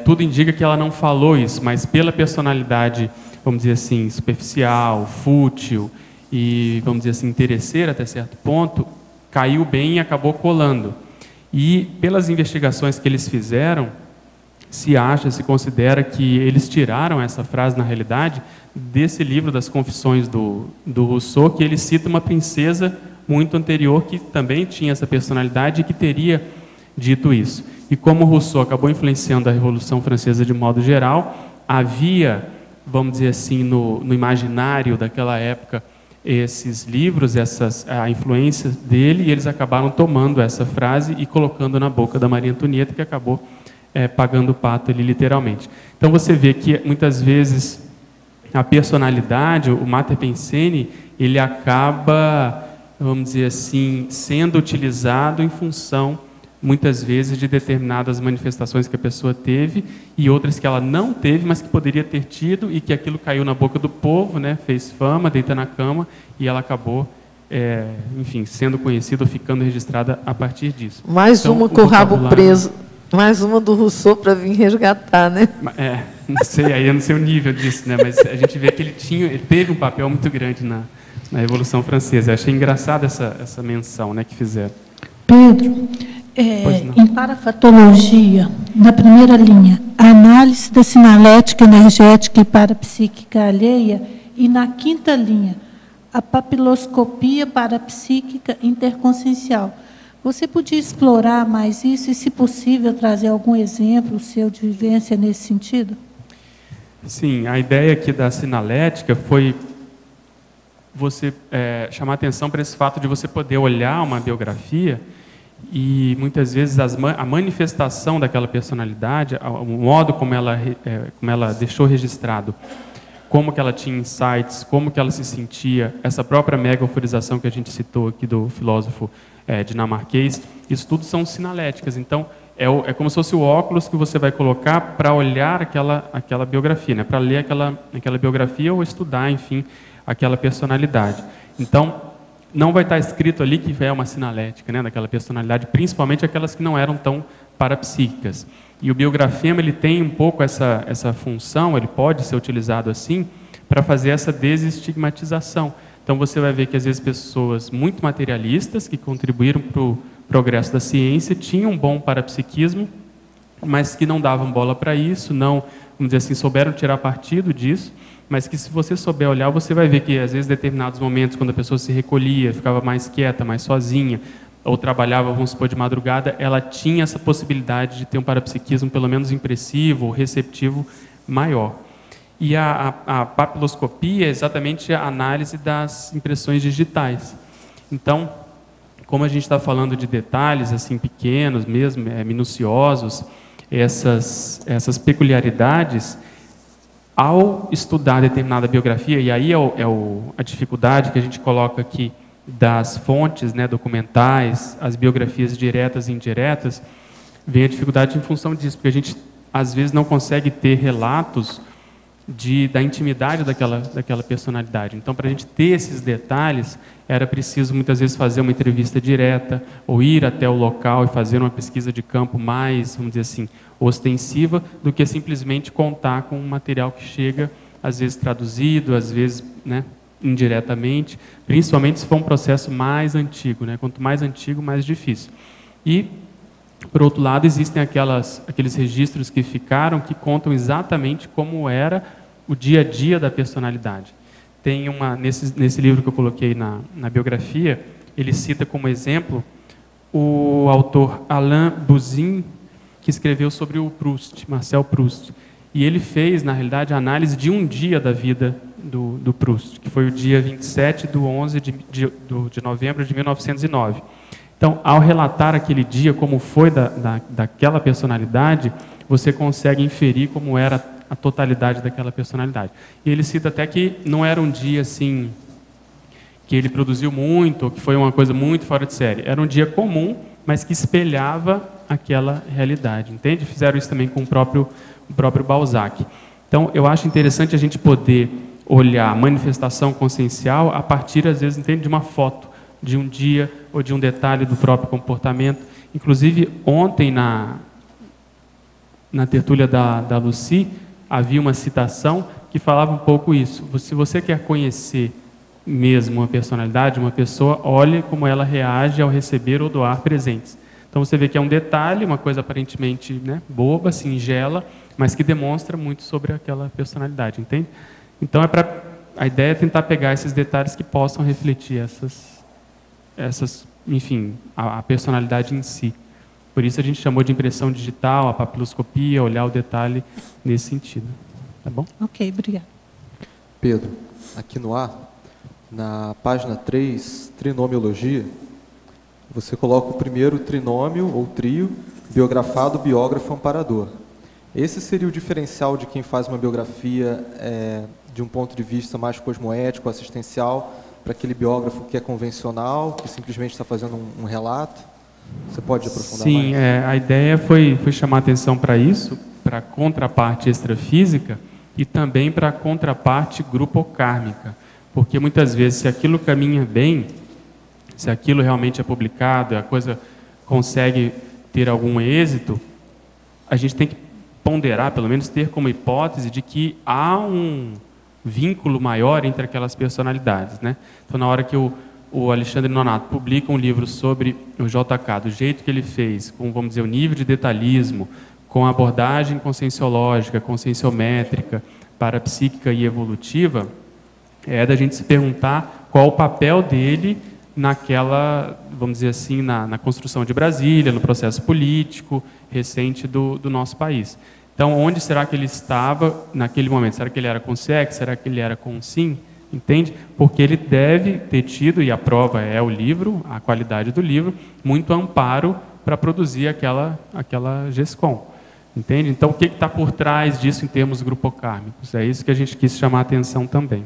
[SPEAKER 1] tudo indica que ela não falou isso, mas pela personalidade, vamos dizer assim, superficial, fútil e, vamos dizer assim, interesseira até certo ponto, caiu bem e acabou colando. E pelas investigações que eles fizeram, se considera que eles tiraram essa frase, na realidade, desse livro das Confissões do Rousseau, que ele cita uma princesa muito anterior que também tinha essa personalidade e que teria dito isso. E como Rousseau acabou influenciando a Revolução Francesa de modo geral, havia, vamos dizer assim, no imaginário daquela época, esses livros, a influência dele, e eles acabaram tomando essa frase e colocando na boca da Maria Antonieta, que acabou pagando o pato ali, literalmente. Então você vê que muitas vezes a personalidade, o Mater Pensene, ele acaba, vamos dizer assim, sendo utilizado em função, muitas vezes, de determinadas manifestações que a pessoa teve e outras que ela não teve, mas que poderia ter tido, e que aquilo caiu na boca do povo, né, fez fama, deita na cama, e ela acabou, enfim, sendo conhecida ou ficando registrada a partir disso.
[SPEAKER 6] Mais então, uma com o rabo preso, mais uma do Rousseau para vir resgatar, né?
[SPEAKER 1] Não sei, aí eu não sei o nível disso, né, mas a gente vê que ele teve um papel muito grande na Revolução Francesa. Eu achei engraçada essa menção, né, que fizeram.
[SPEAKER 7] Pedro, em parafatologia, na primeira linha, a análise da sinalética energética e parapsíquica alheia, e na quinta linha, a papiloscopia parapsíquica interconsciencial. Você podia explorar mais isso e, se possível, trazer algum exemplo seu de vivência nesse sentido?
[SPEAKER 1] Sim, a ideia aqui da sinalética foi você chamar atenção para esse fato de você poder olhar uma biografia e, muitas vezes, a manifestação daquela personalidade, o modo como ela deixou registrado, como que ela tinha insights, como que ela se sentia, essa própria mega-euforização que a gente citou aqui do filósofo dinamarquês, isso tudo são sinaléticas. Então, é como se fosse o óculos que você vai colocar para olhar aquela biografia, né? Para ler aquela biografia ou estudar, enfim, aquela personalidade. Então, não vai estar escrito ali que é uma sinalética, né, daquela personalidade, principalmente aquelas que não eram tão parapsíquicas. E o biografema, ele tem um pouco essa função, ele pode ser utilizado assim, para fazer essa desestigmatização. Então você vai ver que às vezes pessoas muito materialistas, que contribuíram para o progresso da ciência, tinham um bom parapsiquismo, mas que não davam bola para isso, não, vamos dizer assim, souberam tirar partido disso, mas que, se você souber olhar, você vai ver que às vezes em determinados momentos, quando a pessoa se recolhia, ficava mais quieta, mais sozinha, ou trabalhava, vamos supor, de madrugada, ela tinha essa possibilidade de ter um parapsiquismo pelo menos impressivo ou receptivo maior. E a papiloscopia é exatamente a análise das impressões digitais. Então, como a gente está falando de detalhes assim pequenos mesmo, minuciosos, essas peculiaridades, ao estudar determinada biografia, e aí a dificuldade que a gente coloca aqui das fontes, né, documentais, as biografias diretas e indiretas, vem a dificuldade em função disso, porque a gente às vezes não consegue ter relatos da intimidade daquela personalidade. Então, para a gente ter esses detalhes, era preciso muitas vezes fazer uma entrevista direta, ou ir até o local e fazer uma pesquisa de campo mais, vamos dizer assim, ostensiva, do que simplesmente contar com um material que chega, às vezes traduzido, às vezes, né, indiretamente, principalmente se for um processo mais antigo, né? Quanto mais antigo, mais difícil. E, por outro lado, existem aqueles registros que ficaram, que contam exatamente como era o dia a dia da personalidade. Tem nesse livro que eu coloquei na biografia, ele cita como exemplo o autor Alain Buzyn, que escreveu sobre o Proust, Marcel Proust. E ele fez, na realidade, a análise de um dia da vida do Proust, que foi o dia 27 de novembro de 1909. Então, ao relatar aquele dia, como foi daquela personalidade, você consegue inferir como era a totalidade daquela personalidade. E ele cita até que não era um dia assim, que ele produziu muito, ou que foi uma coisa muito fora de série. Era um dia comum, mas que espelhava aquela realidade, entende? Fizeram isso também com o próprio Balzac. Então, eu acho interessante a gente poder olhar a manifestação consciencial a partir, às vezes, entende, de uma foto, de um dia ou de um detalhe do próprio comportamento. Inclusive, ontem, na tertúlia da Lucy, havia uma citação que falava um pouco isso. Se você quer conhecer mesmo uma personalidade, uma pessoa, olhe como ela reage ao receber ou doar presentes. Então você vê que é um detalhe, uma coisa aparentemente, né, boba, singela, mas que demonstra muito sobre aquela personalidade, entende? Então a ideia é tentar pegar esses detalhes que possam refletir enfim, a personalidade em si. Por isso a gente chamou de impressão digital, a papiloscopia, olhar o detalhe nesse sentido. Tá bom?
[SPEAKER 7] Ok, obrigada.
[SPEAKER 8] Pedro, aqui no A, na página 3, trinomiologia, você coloca o primeiro trinômio ou trio, biografado, biógrafo, amparador. Esse seria o diferencial de quem faz uma biografia de um ponto de vista mais cosmoético, assistencial, para aquele biógrafo que é convencional, que simplesmente está fazendo um relato? Você pode aprofundar mais?
[SPEAKER 1] Sim, a ideia foi chamar atenção para isso, para a contraparte extrafísica e também para a contraparte grupocármica. Porque muitas vezes, se aquilo caminha bem, se aquilo realmente é publicado, a coisa consegue ter algum êxito, a gente tem que ponderar, pelo menos ter como hipótese de que há um vínculo maior entre aquelas personalidades, né? Então, na hora que o Alexandre Nonato publica um livro sobre o JK, do jeito que ele fez, com, vamos dizer, o nível de detalhismo, com a abordagem conscienciológica, conscienciométrica, parapsíquica e evolutiva, é da gente se perguntar qual o papel dele naquela, vamos dizer assim, na construção de Brasília, no processo político recente do nosso país. Então, onde será que ele estava naquele momento? Será que ele era com SEC? Será que ele era com SIM? Entende? Porque ele deve ter tido, e a prova é o livro, a qualidade do livro, muito amparo para produzir aquela GESCOM. Entende? Então, o que está por trás disso em termos grupocármicos? É isso que a gente quis chamar a atenção também.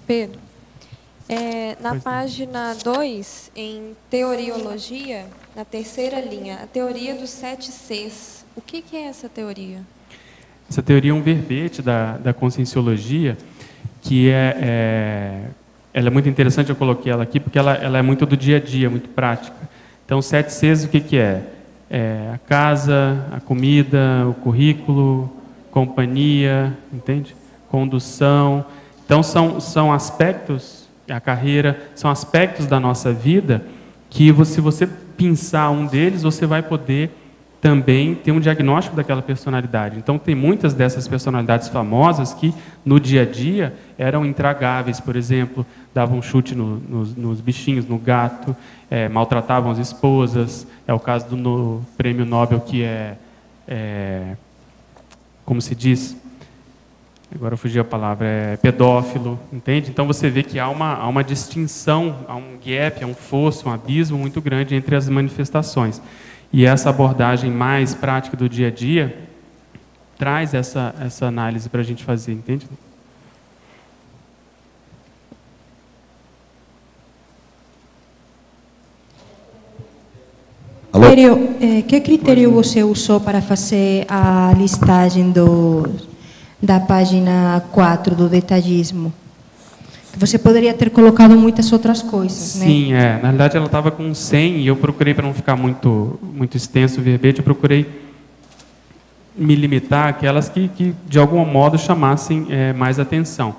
[SPEAKER 9] Pedro, na página 2, em teoriologia, na terceira linha, a teoria dos 7 Cs. O que é essa teoria?
[SPEAKER 1] Essa teoria é um verbete da conscienciologia, que ela é muito interessante, eu coloquei ela aqui, porque ela é muito do dia a dia, muito prática. Então, 7 Cs, o que é? A casa, a comida, o currículo, companhia, entende? Condução. Então, são aspectos, a carreira, são aspectos da nossa vida que, se você pensar um deles, você vai poder também ter um diagnóstico daquela personalidade. Então, tem muitas dessas personalidades famosas que, no dia a dia, eram intragáveis, por exemplo, davam chute nos bichinhos, no gato, maltratavam as esposas. É o caso do prêmio Nobel, que como se diz, agora fugiu a palavra, pedófilo, entende? Então, você vê que há uma distinção, há um gap, há um fosso, um abismo muito grande entre as manifestações. E essa abordagem mais prática do dia a dia traz essa análise para a gente fazer, entende?
[SPEAKER 10] Que critério você usou para fazer a listagem da página 4 do detalhismo? Você poderia ter colocado muitas outras coisas, né?
[SPEAKER 1] Sim, na realidade ela estava com 100 e eu procurei, para não ficar muito extenso o verbete, eu procurei me limitar àquelas que de algum modo chamassem mais atenção.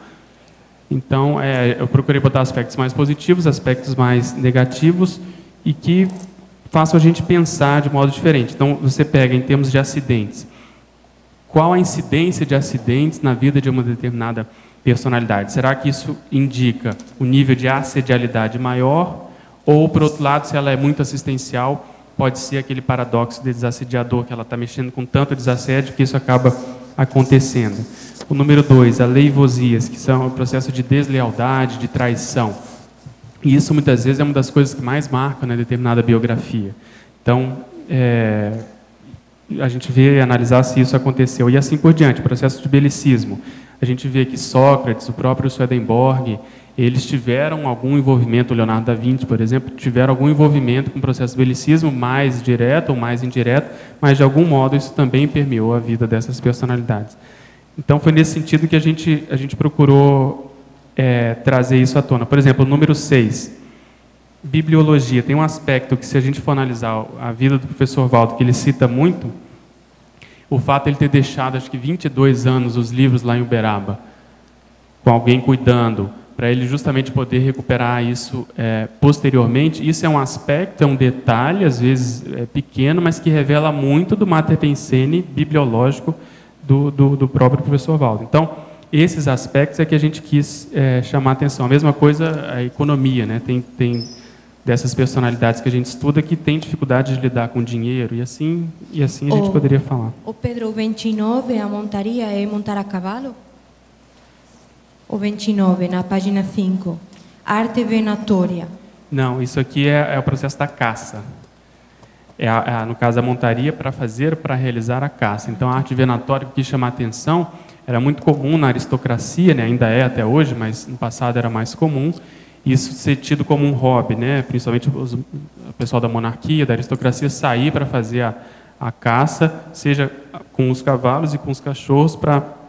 [SPEAKER 1] Então, eu procurei botar aspectos mais positivos, aspectos mais negativos e que façam a gente pensar de modo diferente. Então, você pega em termos de acidentes. Qual a incidência de acidentes na vida de uma determinada personalidade? Será que isso indica um nível de assedialidade maior? Ou, por outro lado, se ela é muito assistencial, pode ser aquele paradoxo de desassediador, que ela está mexendo com tanto desassédio que isso acaba acontecendo. O número 2, aleivosias, que são o processo de deslealdade, de traição. E isso, muitas vezes, é uma das coisas que mais marcam na determinada biografia. Então, a gente vê e analisar se isso aconteceu. E assim por diante, o processo de belicismo. A gente vê que Sócrates, o próprio Swedenborg, eles tiveram algum envolvimento, o Leonardo da Vinci, por exemplo, tiveram algum envolvimento com o processo de belicismo, mais direto ou mais indireto, mas de algum modo isso também permeou a vida dessas personalidades. Então foi nesse sentido que a gente procurou trazer isso à tona. Por exemplo, o número 6, bibliologia. Tem um aspecto que, se a gente for analisar a vida do professor Valdo, que ele cita muito, o fato de ele ter deixado, acho que 22 anos, os livros lá em Uberaba, com alguém cuidando, para ele justamente poder recuperar isso posteriormente. Isso é um aspecto, é um detalhe, às vezes pequeno, mas que revela muito do mater pensene bibliológico do próprio professor Valdo. Então, esses aspectos é que a gente quis chamar a atenção. A mesma coisa a economia, né? Tem dessas personalidades que a gente estuda que tem dificuldade de lidar com dinheiro, e assim a gente poderia falar.
[SPEAKER 10] O Pedro, o 29, a montaria é montar a cavalo? O 29, na página 5, arte venatória.
[SPEAKER 1] Não, isso aqui é o processo da caça. No caso, a montaria para realizar a caça. Então, a arte venatória que quis chamar a atenção era muito comum na aristocracia, né? Ainda é até hoje, mas no passado era mais comum, isso ser tido como um hobby, né? Principalmente o pessoal da monarquia, da aristocracia, sair para fazer a caça, seja com os cavalos e com os cachorros, para,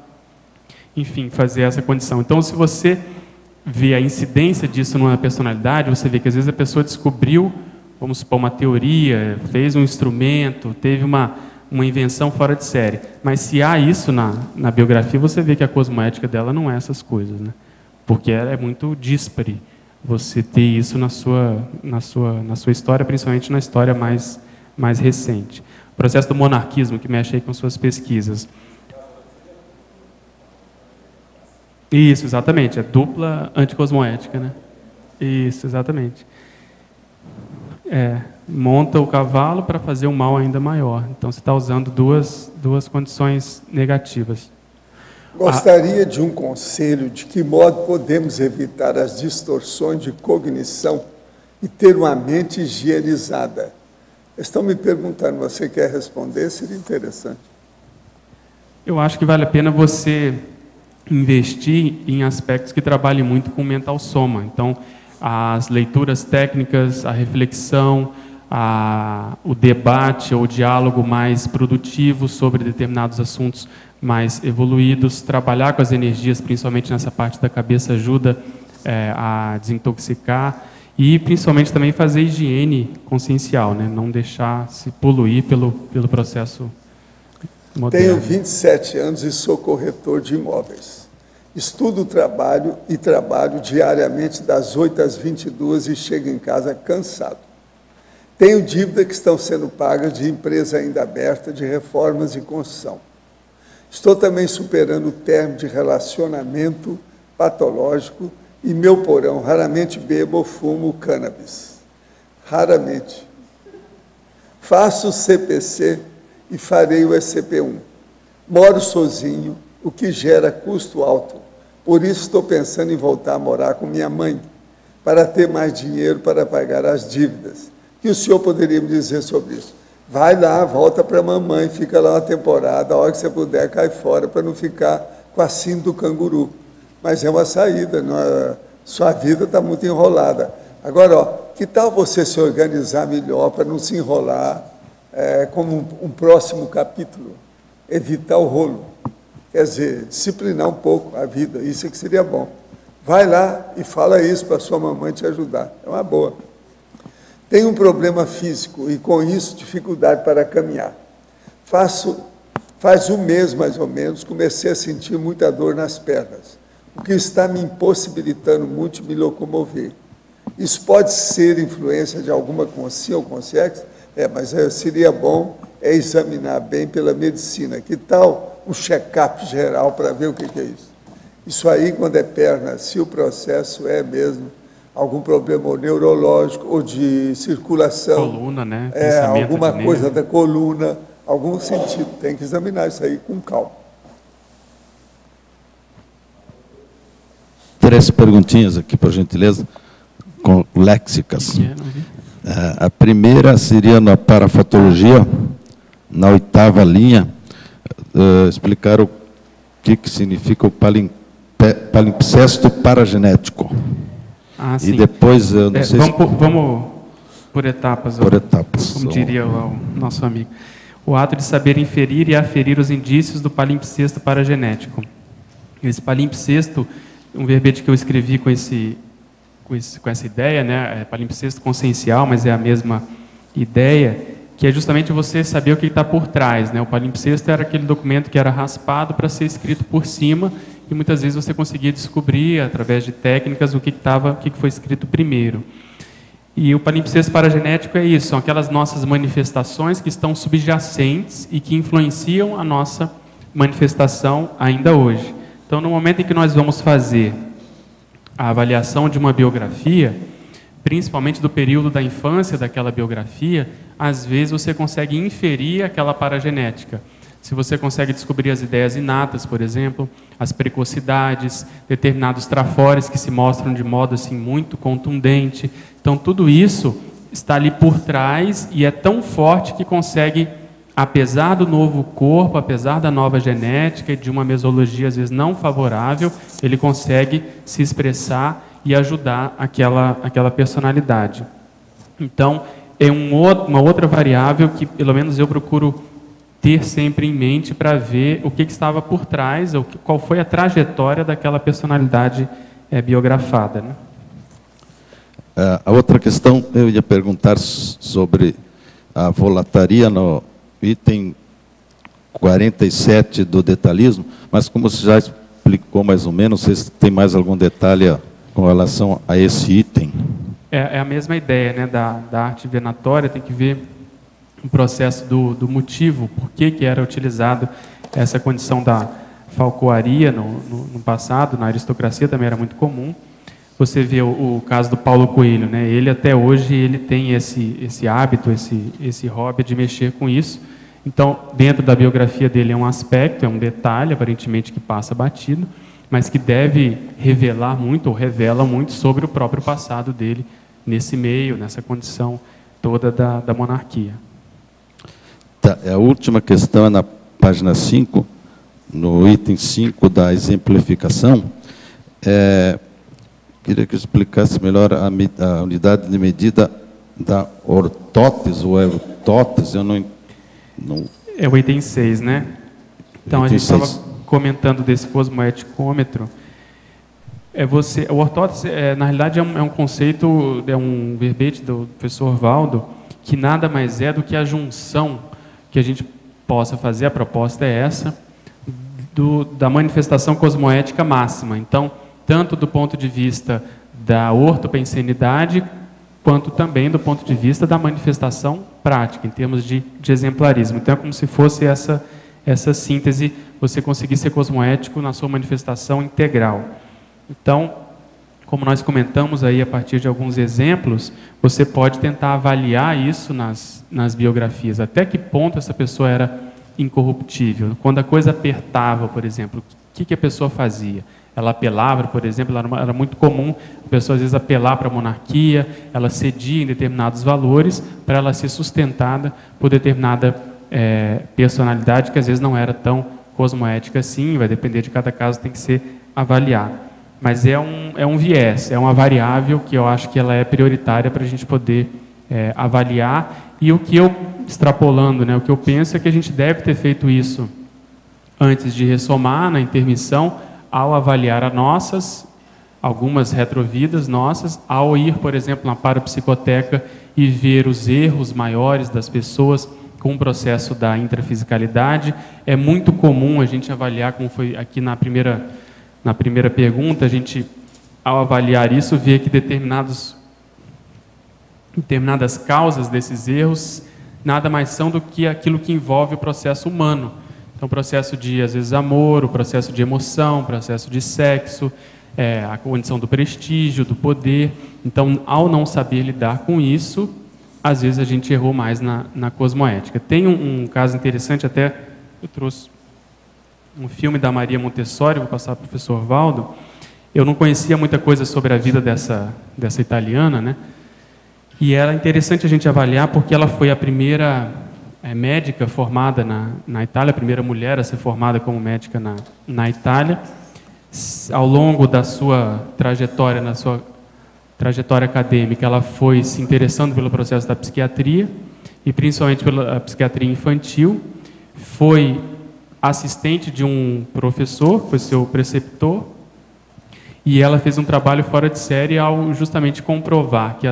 [SPEAKER 1] enfim, fazer essa condição. Então, se você vê a incidência disso numa personalidade, você vê que às vezes a pessoa descobriu, vamos supor, uma teoria, fez um instrumento, teve uma invenção fora de série. Mas se há isso na biografia, você vê que a cosmoética dela não é essas coisas, né? Porque ela é muito díspare você ter isso na sua história, principalmente na história mais recente. O processo do monarquismo, que mexe aí com suas pesquisas. Isso, exatamente. É dupla anticosmoética, né? Isso, exatamente. Monta o cavalo para fazer um mal ainda maior. Então, você está usando duas condições negativas.
[SPEAKER 2] Gostaria de um conselho de que modo podemos evitar as distorções de cognição e ter uma mente higienizada. Estão me perguntando, você quer responder? Seria interessante.
[SPEAKER 1] Eu acho que vale a pena você investir em aspectos que trabalhem muito com o mental soma. Então, as leituras técnicas, a reflexão, o debate ou o diálogo mais produtivo sobre determinados assuntos mais evoluídos, trabalhar com as energias, principalmente nessa parte da cabeça, ajuda a desintoxicar, e principalmente também fazer higiene consciencial, né? Não deixar se poluir pelo processo moderno.
[SPEAKER 2] Tenho 27 anos e sou corretor de imóveis. Estudo, trabalho diariamente das 8 às 22 e chego em casa cansado. Tenho dívida que estão sendo pagas de empresa ainda aberta, de reformas e construção. Estou também superando o término de relacionamento patológico e meu porão, raramente bebo ou fumo cannabis. Raramente. Faço o CPC e farei o SCP-1. Moro sozinho, o que gera custo alto. Por isso estou pensando em voltar a morar com minha mãe, para ter mais dinheiro para pagar as dívidas. O que o senhor poderia me dizer sobre isso? Vai lá, volta para a mamãe, fica lá uma temporada, a hora que você puder, cai fora, para não ficar com a síndrome do canguru. Mas é uma saída, sua vida está muito enrolada. Agora, que tal você se organizar melhor para não se enrolar como um próximo capítulo? Evitar o rolo. Quer dizer, disciplinar um pouco a vida, isso é que seria bom. Vai lá e fala isso para sua mamãe te ajudar, é uma boa. Tenho um problema físico e, com isso, dificuldade para caminhar. Faz um mês, mais ou menos, comecei a sentir muita dor nas pernas, o que está me impossibilitando muito de me locomover. Isso pode ser influência de alguma consciência ou consciência? Mas seria bom examinar bem pela medicina. Que tal um check-up geral para ver o que é isso? Isso aí, quando é perna, se o processo é mesmo algum problema neurológico ou de circulação.
[SPEAKER 1] Coluna, né?
[SPEAKER 2] Alguma coisa da coluna, algum sentido. Tem que examinar isso aí com calma.
[SPEAKER 11] 3 perguntinhas aqui, por gentileza, com léxicas. A primeira seria na parafatologia, na 8ª linha, explicar o que significa o palimpsesto paragenético.
[SPEAKER 1] Sim.
[SPEAKER 11] E depois, eu não sei
[SPEAKER 1] vamos por etapas.
[SPEAKER 11] Por etapas.
[SPEAKER 1] Como diria o nosso amigo. O ato de saber inferir e aferir os indícios do palimpsesto paragenético. Esse palimpsesto, um verbete que eu escrevi com essa ideia, né? Palimpsesto consciencial, mas é a mesma ideia, que é justamente você saber o que está por trás, né? O palimpsesto era aquele documento que era raspado para ser escrito por cima e muitas vezes você conseguia descobrir, através de técnicas, o que foi escrito primeiro. E o palimpsesto paragenético é isso, são aquelas nossas manifestações que estão subjacentes e que influenciam a nossa manifestação ainda hoje. Então, no momento em que nós vamos fazer a avaliação de uma biografia, principalmente do período da infância daquela biografia, às vezes você consegue inferir aquela paragenética. Se você consegue descobrir as ideias inatas, por exemplo, as precocidades, determinados trafores que se mostram de modo assim muito contundente. Então, tudo isso está ali por trás e é tão forte que consegue, apesar do novo corpo, apesar da nova genética e de uma mesologia às vezes não favorável, ele consegue se expressar e ajudar aquela personalidade. Então, é uma outra variável que, pelo menos, eu procuro ter sempre em mente para ver o que estava por trás, qual foi a trajetória daquela personalidade biografada, né?
[SPEAKER 11] A outra questão, eu ia perguntar sobre a volataria no item 47 do detalhismo, mas como você já explicou mais ou menos, vocês têm mais algum detalhe com relação a esse item?
[SPEAKER 1] É a mesma ideia, né, da arte venatória, tem que ver o processo do motivo, por que era utilizado essa condição da falcoaria no passado, na aristocracia também era muito comum. Você vê o caso do Paulo Coelho, né? Ele até hoje ele tem esse hábito, esse hobby de mexer com isso. Então, dentro da biografia dele é um aspecto, é um detalhe, aparentemente que passa batido, mas que deve revelar muito, ou revela muito, sobre o próprio passado dele nesse meio, nessa condição toda da monarquia.
[SPEAKER 11] Tá, a última questão é na página 5, no item 5 da exemplificação. Queria que eu explicasse melhor a unidade de medida da ortótese ou ortótese, eu não...
[SPEAKER 1] É o item 6, né? Então, a gente estava comentando desse cosmoeticômetro. O ortótese, na realidade, é um conceito, é um verbete do professor Valdo, que nada mais é do que a junção que a gente possa fazer, a proposta é essa, da manifestação cosmoética máxima. Então, tanto do ponto de vista da ortopensenidade, quanto também do ponto de vista da manifestação prática, em termos de exemplarismo. Então, é como se fosse essa síntese, você conseguir ser cosmoético na sua manifestação integral. Então, como nós comentamos aí a partir de alguns exemplos, você pode tentar avaliar isso nas biografias. Até que ponto essa pessoa era incorruptível? Quando a coisa apertava, por exemplo, o que a pessoa fazia? Ela apelava, por exemplo, era muito comum a pessoa às vezes apelar para a monarquia, ela cedia em determinados valores para ela ser sustentada por determinada personalidade que às vezes não era tão cosmoética assim, vai depender de cada caso, tem que ser avaliado. Mas é um viés, é uma variável que eu acho que ela é prioritária para a gente poder avaliar. E o que eu, extrapolando, né, o que eu penso é que a gente deve ter feito isso antes de ressomar na intermissão, ao avaliar algumas retrovidas nossas, ao ir, por exemplo, na parapsicoteca e ver os erros maiores das pessoas com o processo da intrafisicalidade. É muito comum a gente avaliar, como foi aqui na primeira pergunta, a gente, ao avaliar isso, vê que determinadas causas desses erros nada mais são do que aquilo que envolve o processo humano. Então, o processo de, às vezes, amor, o processo de emoção, o processo de sexo, a condição do prestígio, do poder. Então, ao não saber lidar com isso, às vezes a gente errou mais na cosmoética. Tem um caso interessante, até eu trouxe um filme da Maria Montessori, vou passar para o professor Valdo. Eu não conhecia muita coisa sobre a vida dessa italiana, né? E era interessante a gente avaliar porque ela foi a primeira médica formada na Itália, a primeira mulher a ser formada como médica na Itália. Ao longo da sua trajetória, na sua trajetória acadêmica, ela foi se interessando pelo processo da psiquiatria, e principalmente pela psiquiatria infantil. Foi assistente de um professor, foi seu preceptor, e ela fez um trabalho fora de série ao justamente comprovar que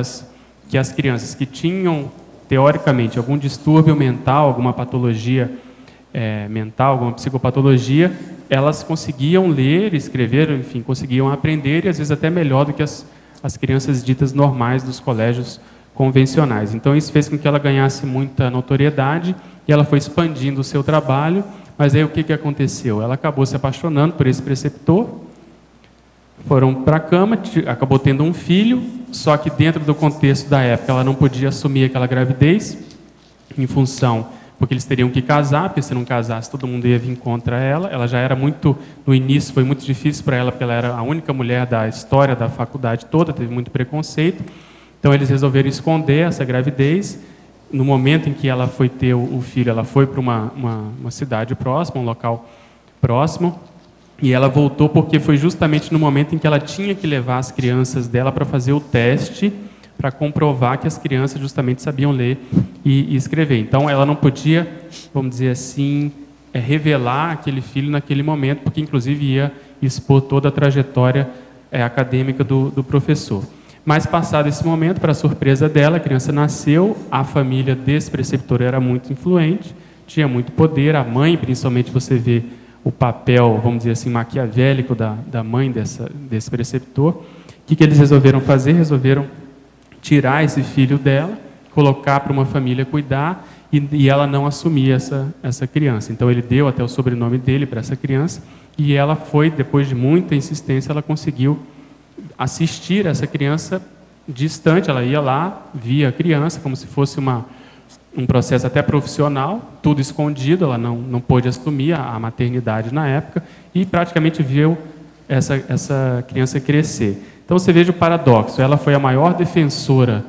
[SPEAKER 1] as crianças que tinham, teoricamente, algum distúrbio mental, alguma patologia mental, alguma psicopatologia, elas conseguiam ler, escrever, enfim, conseguiam aprender, e às vezes até melhor do que as crianças ditas normais dos colégios convencionais. Então isso fez com que ela ganhasse muita notoriedade, e ela foi expandindo o seu trabalho. Mas aí o que aconteceu? Ela acabou se apaixonando por esse preceptor, foram para a cama, acabou tendo um filho, só que dentro do contexto da época ela não podia assumir aquela gravidez, em função, porque eles teriam que casar, porque se não casasse todo mundo ia vir contra ela. Ela já era muito, no início foi muito difícil para ela, porque ela era a única mulher da história da faculdade toda, teve muito preconceito. Então eles resolveram esconder essa gravidez. No momento em que ela foi ter o filho, ela foi para uma cidade próxima, um local próximo, e ela voltou porque foi justamente no momento em que ela tinha que levar as crianças dela para fazer o teste, para comprovar que as crianças justamente sabiam ler e escrever. Então ela não podia, vamos dizer assim, revelar aquele filho naquele momento, porque inclusive ia expor toda a trajetória acadêmica do professor. Mas passado esse momento, para a surpresa dela, a criança nasceu, a família desse preceptor era muito influente, tinha muito poder, a mãe, principalmente, você vê o papel, vamos dizer assim, maquiavélico da mãe desse preceptor. O que eles resolveram fazer? Resolveram tirar esse filho dela, colocar para uma família cuidar, e ela não assumia essa criança. Então ele deu até o sobrenome dele para essa criança, e ela foi, depois de muita insistência, ela conseguiu assistir essa criança distante. Ela ia lá, via a criança, como se fosse um processo até profissional, tudo escondido. Ela não pôde assumir a maternidade na época, e praticamente viu essa criança crescer. Então você veja o paradoxo, ela foi a maior defensora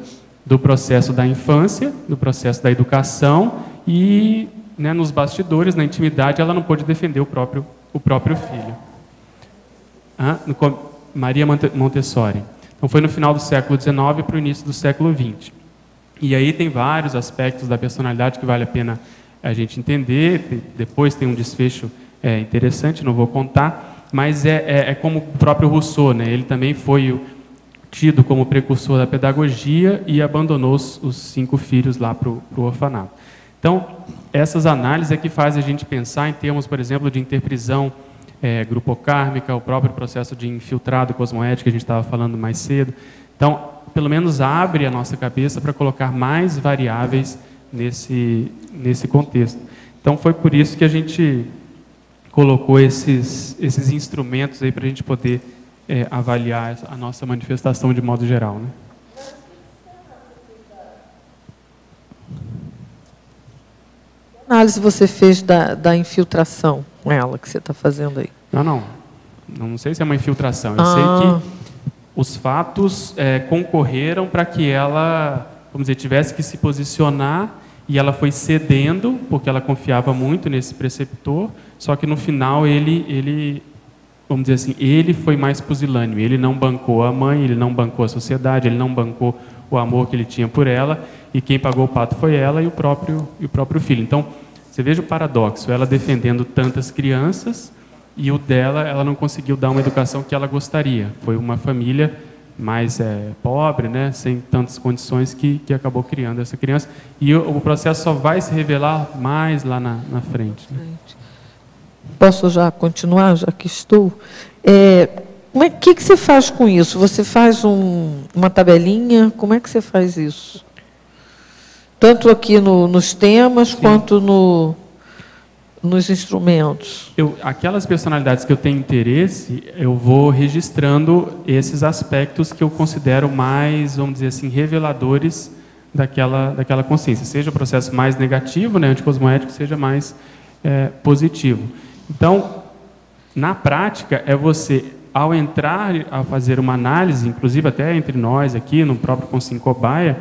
[SPEAKER 1] do processo da infância, do processo da educação, e nos bastidores, na intimidade, ela não pôde defender o próprio filho. Maria Montessori. Então foi no final do século XIX para o início do século XX. E aí tem vários aspectos da personalidade que vale a pena a gente entender. Depois tem um desfecho interessante, não vou contar, mas é como o próprio Rousseau, né? Ele também foi tido como precursor da pedagogia e abandonou os 5 filhos lá para o orfanato. Então, essas análises é que fazem a gente pensar em termos, por exemplo, de interprisão grupocármica, o próprio processo de infiltrado cosmoético que a gente estava falando mais cedo. Então, pelo menos abre a nossa cabeça para colocar mais variáveis nesse contexto. Então, foi por isso que a gente colocou esses instrumentos aí para a gente poder avaliar a nossa manifestação de modo geral, né?
[SPEAKER 6] Que análise você fez da infiltração com ela, que você está fazendo aí?
[SPEAKER 1] Não sei se é uma infiltração. Eu sei que os fatos concorreram para que ela, vamos dizer, tivesse que se posicionar, e ela foi cedendo, porque ela confiava muito nesse preceptor, só que no final ele vamos dizer assim, ele foi mais pusilânime, ele não bancou a mãe, ele não bancou a sociedade, ele não bancou o amor que ele tinha por ela, e quem pagou o pato foi ela e o próprio filho. Então, você veja o paradoxo, ela defendendo tantas crianças, e o dela, ela não conseguiu dar uma educação que ela gostaria. Foi uma família mais pobre, né, sem tantas condições, que acabou criando essa criança. E o processo só vai se revelar mais lá na frente, né?
[SPEAKER 6] Posso já continuar, já que estou? O que você faz com isso? Você faz uma tabelinha? Como é que você faz isso? Tanto aqui nos temas, sim, quanto nos instrumentos.
[SPEAKER 1] Aquelas personalidades que eu tenho interesse, eu vou registrando esses aspectos que eu considero mais, vamos dizer assim, reveladores daquela consciência. Seja o processo mais negativo, né, anticosmoético, seja mais positivo. Então, na prática, você, ao entrar a fazer uma análise, inclusive até entre nós aqui, no próprio Consim Cobaia,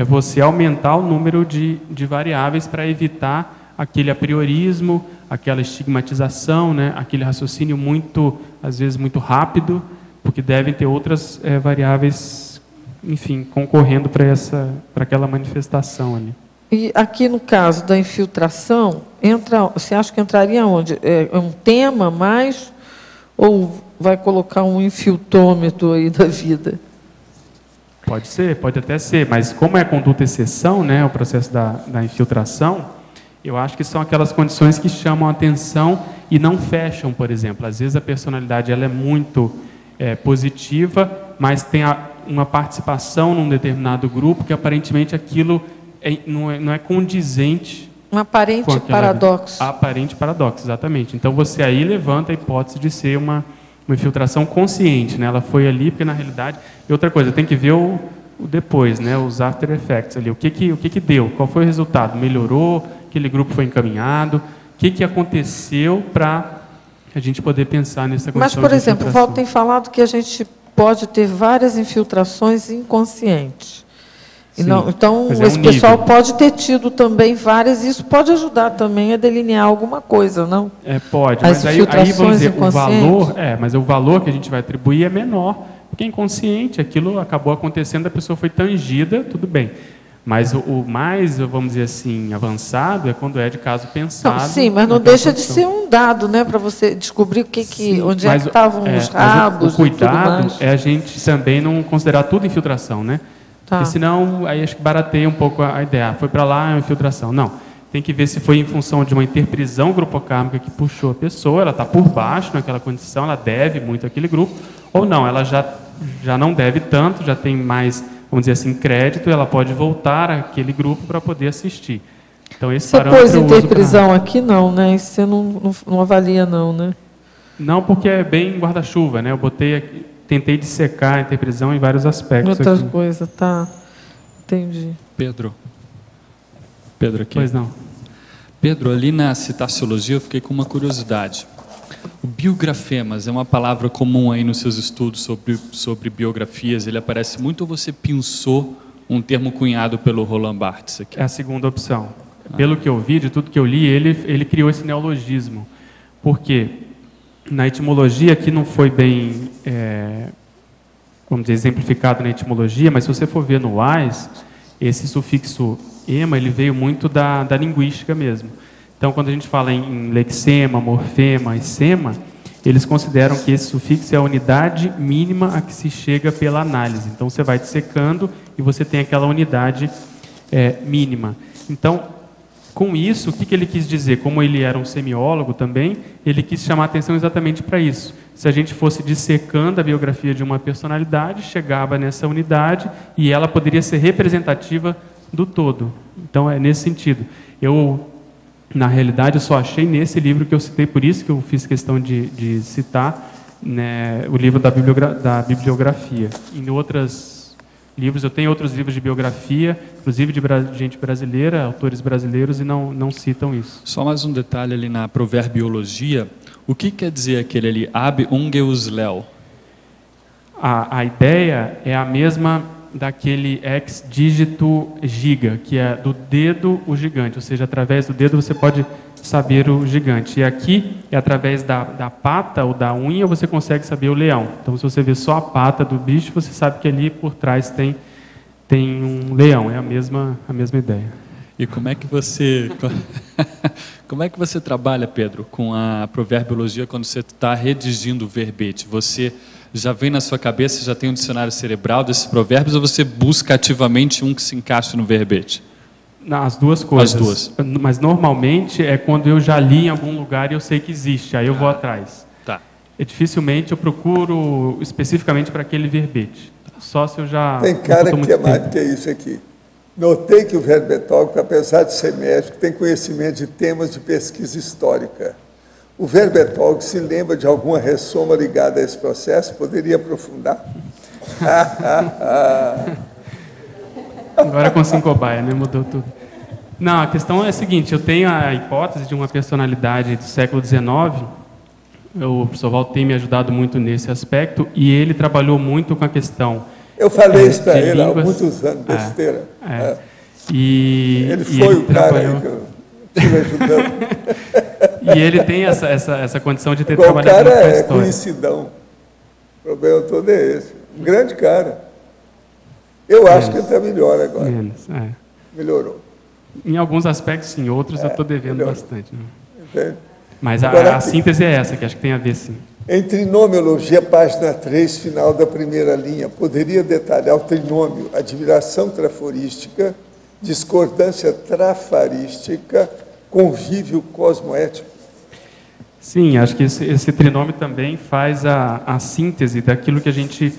[SPEAKER 1] você aumentar o número de variáveis para evitar aquele apriorismo, aquela estigmatização, né, aquele raciocínio às vezes muito rápido, porque devem ter outras variáveis, enfim, concorrendo para aquela manifestação ali.
[SPEAKER 6] E aqui no caso da infiltração, você acha que entraria onde? É um tema mais, ou vai colocar um infiltômetro aí da vida?
[SPEAKER 1] Pode ser, pode até ser, mas como é conduta exceção, né, o processo da infiltração, eu acho que são aquelas condições que chamam a atenção e não fecham, por exemplo. Às vezes a personalidade ela é muito positiva, mas tem uma participação num determinado grupo que aparentemente aquilo não é condizente.
[SPEAKER 6] Um aparente paradoxo.
[SPEAKER 1] Aparente paradoxo, exatamente. Então você aí levanta a hipótese de ser uma infiltração consciente, né? Ela foi ali porque na realidade... E outra coisa, tem que ver o depois, né? Os after effects ali. O que deu? Qual foi o resultado? Melhorou? Aquele grupo foi encaminhado? O que aconteceu para a gente poder pensar nessa condição?
[SPEAKER 6] Mas, por exemplo, o Walter tem falado que a gente pode ter várias infiltrações inconscientes.
[SPEAKER 1] Sim,
[SPEAKER 6] então, esse pessoal pode ter tido também várias, e isso pode ajudar também a delinear alguma coisa, não?
[SPEAKER 1] Pode,
[SPEAKER 6] as
[SPEAKER 1] mas aí vamos dizer, o valor, mas o valor que a gente vai atribuir é menor, porque é inconsciente, aquilo acabou acontecendo, a pessoa foi tangida, tudo bem. Mas o mais, vamos dizer assim, avançado é quando é de caso pensado.
[SPEAKER 6] Não, sim, mas não deixa de ser um dado, né, para você descobrir onde é que estavam os rabos.
[SPEAKER 1] O cuidado é a gente também não considerar tudo infiltração, né?
[SPEAKER 6] Tá.
[SPEAKER 1] Porque senão, aí acho que barateia um pouco a ideia. Foi para lá, é uma infiltração. Não. Tem que ver se foi em função de uma interprisão grupocármica que puxou a pessoa, ela está por baixo naquela condição, ela deve muito àquele grupo, ou não, ela já não deve tanto, já tem mais, vamos dizer assim, crédito, ela pode voltar àquele grupo para poder assistir. Então, esse parâmetro
[SPEAKER 6] pôs interprisão aqui, não, né? Isso você não avalia, não, né?
[SPEAKER 1] Não, porque é bem guarda-chuva, né? Eu botei aqui, tentei dissecar a interprisão em vários aspectos.
[SPEAKER 6] Outra coisa, tá. Entendi.
[SPEAKER 12] Pedro aqui.
[SPEAKER 1] Pois não.
[SPEAKER 12] Pedro, ali na citaciologia eu fiquei com uma curiosidade. O biografemas é uma palavra comum aí nos seus estudos sobre biografias. Ele aparece muito, ou você pensou um termo cunhado pelo Roland Barthes aqui?
[SPEAKER 1] É a segunda opção. Pelo que eu vi, de tudo que eu li, ele criou esse neologismo. Por quê? Na etimologia, aqui não foi bem, vamos dizer, exemplificado na etimologia, mas se você for ver no Wise, esse sufixo ema, ele veio muito da linguística mesmo. Então, quando a gente fala em lexema, morfema e sema, eles consideram que esse sufixo é a unidade mínima a que se chega pela análise. Então, você vai dissecando e você tem aquela unidade mínima. Então, com isso, o que ele quis dizer? Como ele era um semiólogo também, ele quis chamar a atenção exatamente para isso. Se a gente fosse dissecando a biografia de uma personalidade, chegava nessa unidade e ela poderia ser representativa do todo. Então, é nesse sentido. Na realidade, eu só achei nesse livro que eu citei, por isso que eu fiz questão de citar, né, o livro da bibliografia. Em outros livros, eu tenho outros livros de biografia, inclusive de gente brasileira, autores brasileiros, e não citam isso.
[SPEAKER 12] Só mais um detalhe ali na proverbiologia. O que quer dizer aquele ali, ab ungeus leo?
[SPEAKER 1] A ideia é a mesma daquele ex dígito giga, que é do dedo o gigante, ou seja, através do dedo você pode saber o gigante. E aqui é através da pata ou da unha você consegue saber o leão. Então, se você vê só a pata do bicho, você sabe que ali por trás tem um leão. É a mesma ideia.
[SPEAKER 12] E como é que você trabalha, Pedro, com a proverbiologia quando você está redigindo o verbete? Você já vem na sua cabeça, já tem um dicionário cerebral desses provérbios, ou você busca ativamente um que se encaixe no verbete?
[SPEAKER 1] As duas coisas.
[SPEAKER 12] As duas.
[SPEAKER 1] Mas normalmente é quando eu já li em algum lugar e eu sei que existe, aí eu vou atrás.
[SPEAKER 12] Tá.
[SPEAKER 1] Dificilmente eu procuro especificamente para aquele verbete. Só se eu já...
[SPEAKER 2] Tem cara que é mais do que isso aqui. Notei que o verbetógrafo, apesar de ser médico, tem conhecimento de temas de pesquisa histórica. O verbetógrafo se lembra de alguma ressoma ligada a esse processo? Poderia aprofundar?
[SPEAKER 1] Agora com Sincobaia, né? Mudou tudo. Não, a questão é a seguinte, eu tenho a hipótese de uma personalidade do século XIX, o professor Walter tem me ajudado muito nesse aspecto, e ele trabalhou muito com a questão...
[SPEAKER 2] Eu falei isso para ele há muitos anos, besteira.
[SPEAKER 1] Ele
[SPEAKER 2] foi o cara aí que eu estive ajudando.
[SPEAKER 1] E ele tem essa condição de ter
[SPEAKER 2] Bom,
[SPEAKER 1] trabalhado muito com a
[SPEAKER 2] história. O cara é
[SPEAKER 1] história.
[SPEAKER 2] conhecidão. O problema todo é esse. Um grande cara. Eu acho que ele está melhor agora. Melhorou.
[SPEAKER 1] Em alguns aspectos, sim. Outros eu estou devendo melhorou bastante. Né?
[SPEAKER 2] Entende?
[SPEAKER 1] Mas a síntese é essa, que acho que tem a ver, sim.
[SPEAKER 2] Em trinomiologia, página 3, final da primeira linha, poderia detalhar o trinômio, admiração traforística, discordância trafarística, convívio cosmoético?
[SPEAKER 1] Sim, acho que esse trinômio também faz a síntese daquilo que a gente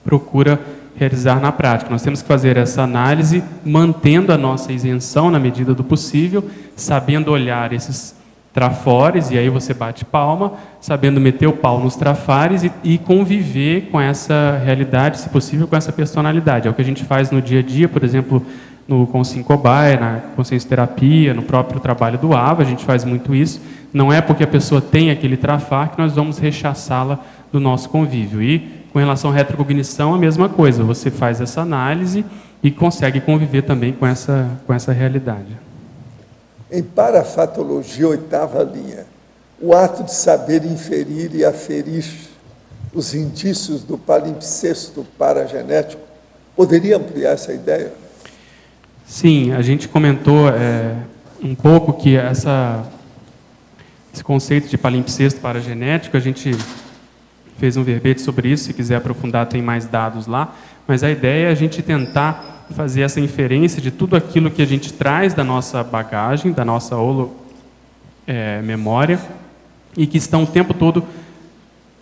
[SPEAKER 1] procura realizar na prática. Nós temos que fazer essa análise mantendo a nossa isenção na medida do possível, sabendo olhar esses trafores, e aí você bate palma, sabendo meter o pau nos trafares e conviver com essa realidade, se possível, com essa personalidade. É o que a gente faz no dia a dia, por exemplo, no Consciência Cobaia, na consciência terapia, no próprio trabalho do AVA, a gente faz muito isso. Não é porque a pessoa tem aquele trafar que nós vamos rechaçá-la do nosso convívio. E com relação à retrocognição, a mesma coisa. Você faz essa análise e consegue conviver também com essa realidade.
[SPEAKER 2] Em parafatologia, 8ª linha, o ato de saber inferir e aferir os indícios do palimpsesto paragenético, poderia ampliar essa ideia?
[SPEAKER 1] Sim, a gente comentou um pouco que esse conceito de palimpsesto paragenético, a gente fez um verbete sobre isso, se quiser aprofundar tem mais dados lá, mas a ideia é a gente tentar fazer essa inferência de tudo aquilo que a gente traz da nossa bagagem, da nossa memória, e que estão o tempo todo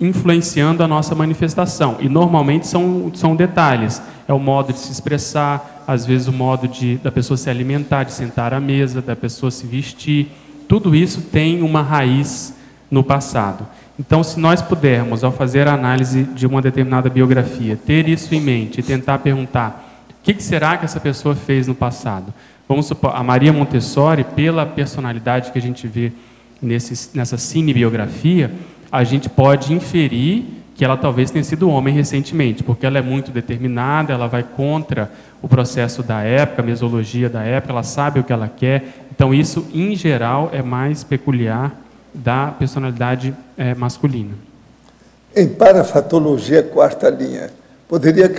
[SPEAKER 1] influenciando a nossa manifestação. E normalmente são detalhes. É o modo de se expressar, às vezes o modo da pessoa se alimentar, de sentar à mesa, da pessoa se vestir. Tudo isso tem uma raiz no passado. Então, se nós pudermos, ao fazer a análise de uma determinada biografia, ter isso em mente e tentar perguntar o que será que essa pessoa fez no passado? Vamos supor, a Maria Montessori, pela personalidade que a gente vê nessa cinebiografia, a gente pode inferir que ela talvez tenha sido homem recentemente, porque ela é muito determinada, ela vai contra o processo da época, a mesologia da época, ela sabe o que ela quer. Então, isso, em geral, é mais peculiar da personalidade masculina.
[SPEAKER 2] Em parafatologia, 4ª linha, poderia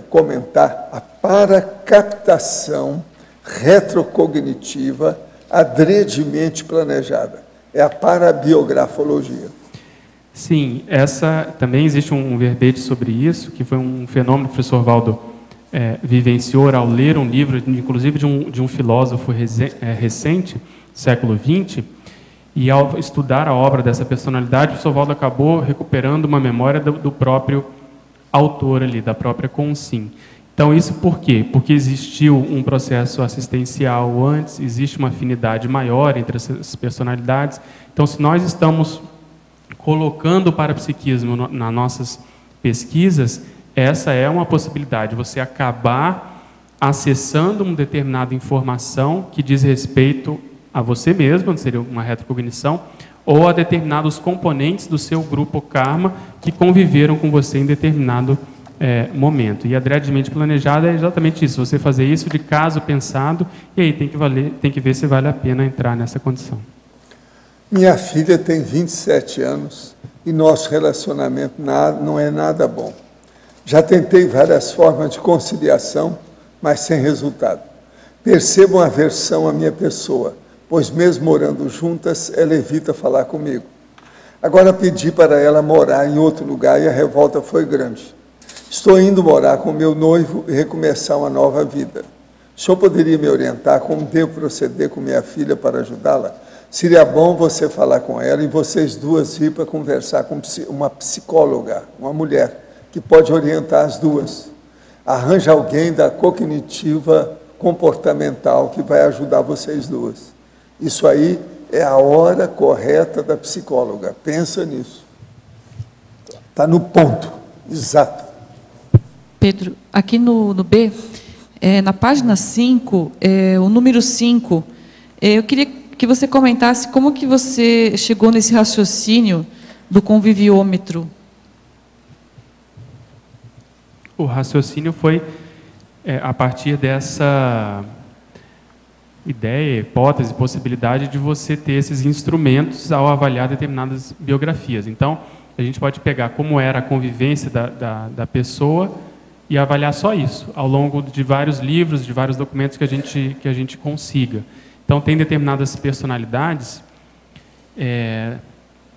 [SPEAKER 2] comentar a paracaptação retrocognitiva adredemente planejada. É a parabiografologia.
[SPEAKER 1] Sim, também existe um verbete sobre isso, que foi um fenômeno que o professor Valdo vivenciou ao ler um livro, inclusive de um filósofo recente, século XX, e ao estudar a obra dessa personalidade, o professor Valdo acabou recuperando uma memória do próprio autor ali, da própria Consim. Então, isso por quê? Porque existiu um processo assistencial antes, existe uma afinidade maior entre essas personalidades. Então, se nós estamos colocando o parapsiquismo nas nossas pesquisas, essa é uma possibilidade, você acabar acessando uma determinada informação que diz respeito a você mesmo, seria uma retrocognição, ou a determinados componentes do seu grupo karma que conviveram com você em determinado momento. E a adredemente planejada é exatamente isso, você fazer isso de caso pensado, e aí tem que ver se vale a pena entrar nessa condição.
[SPEAKER 2] Minha filha tem 27 anos e nosso relacionamento não é nada bom. Já tentei várias formas de conciliação, mas sem resultado. Percebo uma aversão à minha pessoa, pois mesmo morando juntas, ela evita falar comigo. Agora pedi para ela morar em outro lugar e a revolta foi grande. Estou indo morar com meu noivo e recomeçar uma nova vida. O senhor poderia me orientar como devo proceder com minha filha para ajudá-la? Seria bom você falar com ela e vocês duas ir para conversar com uma psicóloga, uma mulher, que pode orientar as duas. Arranja alguém da cognitiva comportamental que vai ajudar vocês duas. Isso aí é a hora correta da psicóloga. Pensa nisso. Está no ponto, exato.
[SPEAKER 6] Pedro, aqui no B, na página 5, o número 5, eu queria que você comentasse como que você chegou nesse raciocínio do conviviômetro.
[SPEAKER 1] O raciocínio foi a partir dessa ideia, hipótese, possibilidade de você ter esses instrumentos ao avaliar determinadas biografias. Então, a gente pode pegar como era a convivência da pessoa e avaliar só isso, ao longo de vários livros, de vários documentos que a gente consiga. Então, tem determinadas personalidades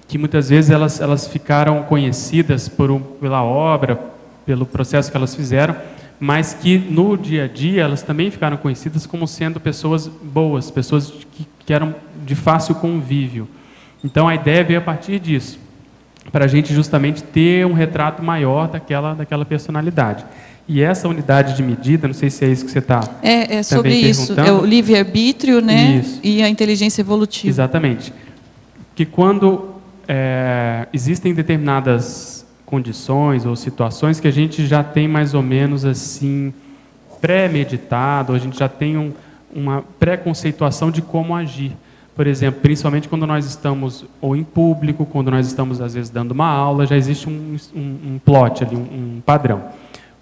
[SPEAKER 1] que muitas vezes elas ficaram conhecidas pela obra, pelo processo que elas fizeram, mas que no dia a dia elas também ficaram conhecidas como sendo pessoas boas, pessoas que eram de fácil convívio. Então, a ideia veio a partir disso, para a gente justamente ter um retrato maior daquela personalidade. E essa unidade de medida, não sei se é isso que você está
[SPEAKER 13] É sobre isso, é o livre-arbítrio, né? Isso. E a inteligência evolutiva.
[SPEAKER 1] Exatamente. Que quando existem determinadas condições ou situações que a gente já tem mais ou menos assim pré-meditado, a gente já tem uma pré-conceituação de como agir. Por exemplo, principalmente quando nós estamos ou em público, quando nós estamos às vezes dando uma aula, já existe um plot ali, um padrão.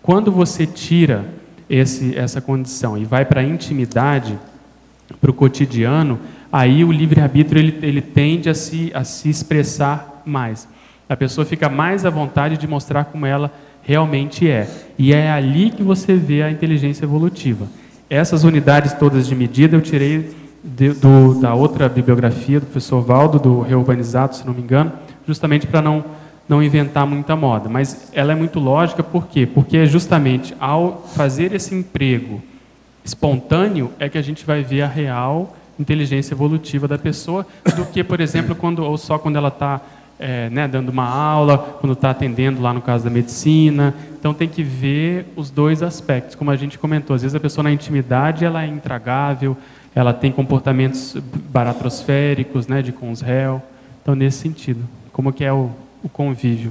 [SPEAKER 1] Quando você tira essa condição e vai para a intimidade, para o cotidiano, aí o livre-arbítrio ele tende a se expressar mais. A pessoa fica mais à vontade de mostrar como ela realmente é. E é ali que você vê a inteligência evolutiva. Essas unidades todas de medida eu tirei da outra bibliografia do professor Valdo, do Reurbanizado, se não me engano, justamente para não inventar muita moda. Mas ela é muito lógica, por quê? Porque é justamente ao fazer esse emprego espontâneo é que a gente vai ver a real inteligência evolutiva da pessoa, do que, por exemplo, só quando ela está dando uma aula, quando está atendendo lá no caso da medicina. Então tem que ver os dois aspectos, como a gente comentou. Às vezes a pessoa na intimidade ela é intragável, ela tem comportamentos baratrosféricos, né, de consréu. Então nesse sentido, como que é o convívio.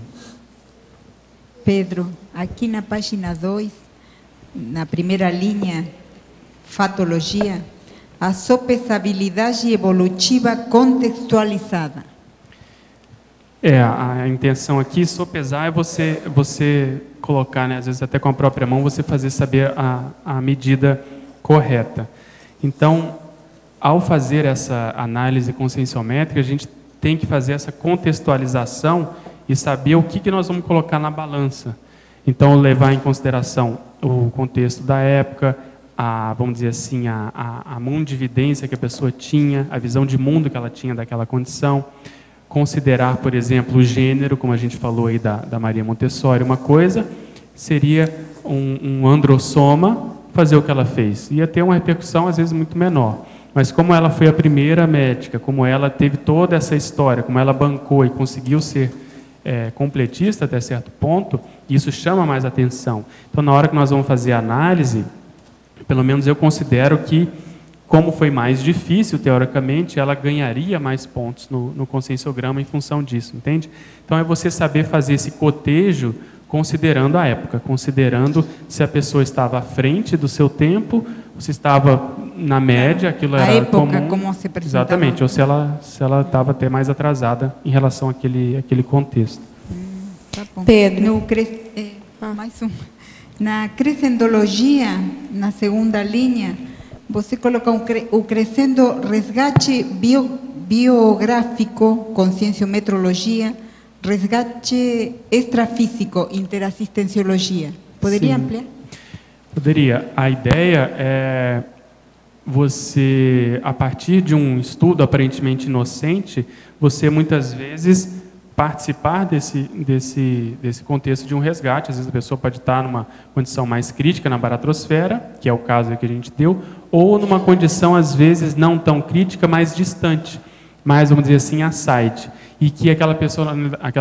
[SPEAKER 14] Pedro, aqui na página 2, na primeira linha, fatologia, a sopesabilidade evolutiva contextualizada.
[SPEAKER 1] A intenção aqui, sopesar, é você colocar, né, às vezes até com a própria mão, você fazer saber a medida correta. Então, ao fazer essa análise conscienciométrica, a gente tem que fazer essa contextualização e saber o que nós vamos colocar na balança. Então, levar em consideração o contexto da época, vamos dizer assim, a mundividência que a pessoa tinha, a visão de mundo que ela tinha daquela condição, considerar, por exemplo, o gênero, como a gente falou aí da Maria Montessori. Uma coisa seria um androssoma fazer o que ela fez. Ia ter uma repercussão, às vezes, muito menor. Mas como ela foi a primeira médica, como ela teve toda essa história, como ela bancou e conseguiu ser completista até certo ponto, isso chama mais atenção. Então, na hora que nós vamos fazer a análise, pelo menos eu considero que, como foi mais difícil, teoricamente, ela ganharia mais pontos no conscienciograma em função disso, entende? Então, é você saber fazer esse cotejo considerando a época, considerando se a pessoa estava à frente do seu tempo, se estava na média, aquilo era
[SPEAKER 14] época,
[SPEAKER 1] comum.
[SPEAKER 14] como se apresentava.
[SPEAKER 1] Exatamente, ou se ela estava até mais atrasada em relação àquele contexto.
[SPEAKER 14] Tá bom. Pedro. Mais um. Na crescendologia, na segunda linha, você coloca o crescendo resgate biográfico, conscienciometrologia, resgate extrafísico, interassistenciologia. Poderia ampliar?
[SPEAKER 1] Poderia. A ideia é você, a partir de um estudo aparentemente inocente, você muitas vezes participar desse contexto de um resgate. Às vezes a pessoa pode estar numa condição mais crítica na baratrosfera, que é o caso que a gente deu, ou numa condição, às vezes, não tão crítica, mas distante, mais, vamos dizer assim, aside, e que aquela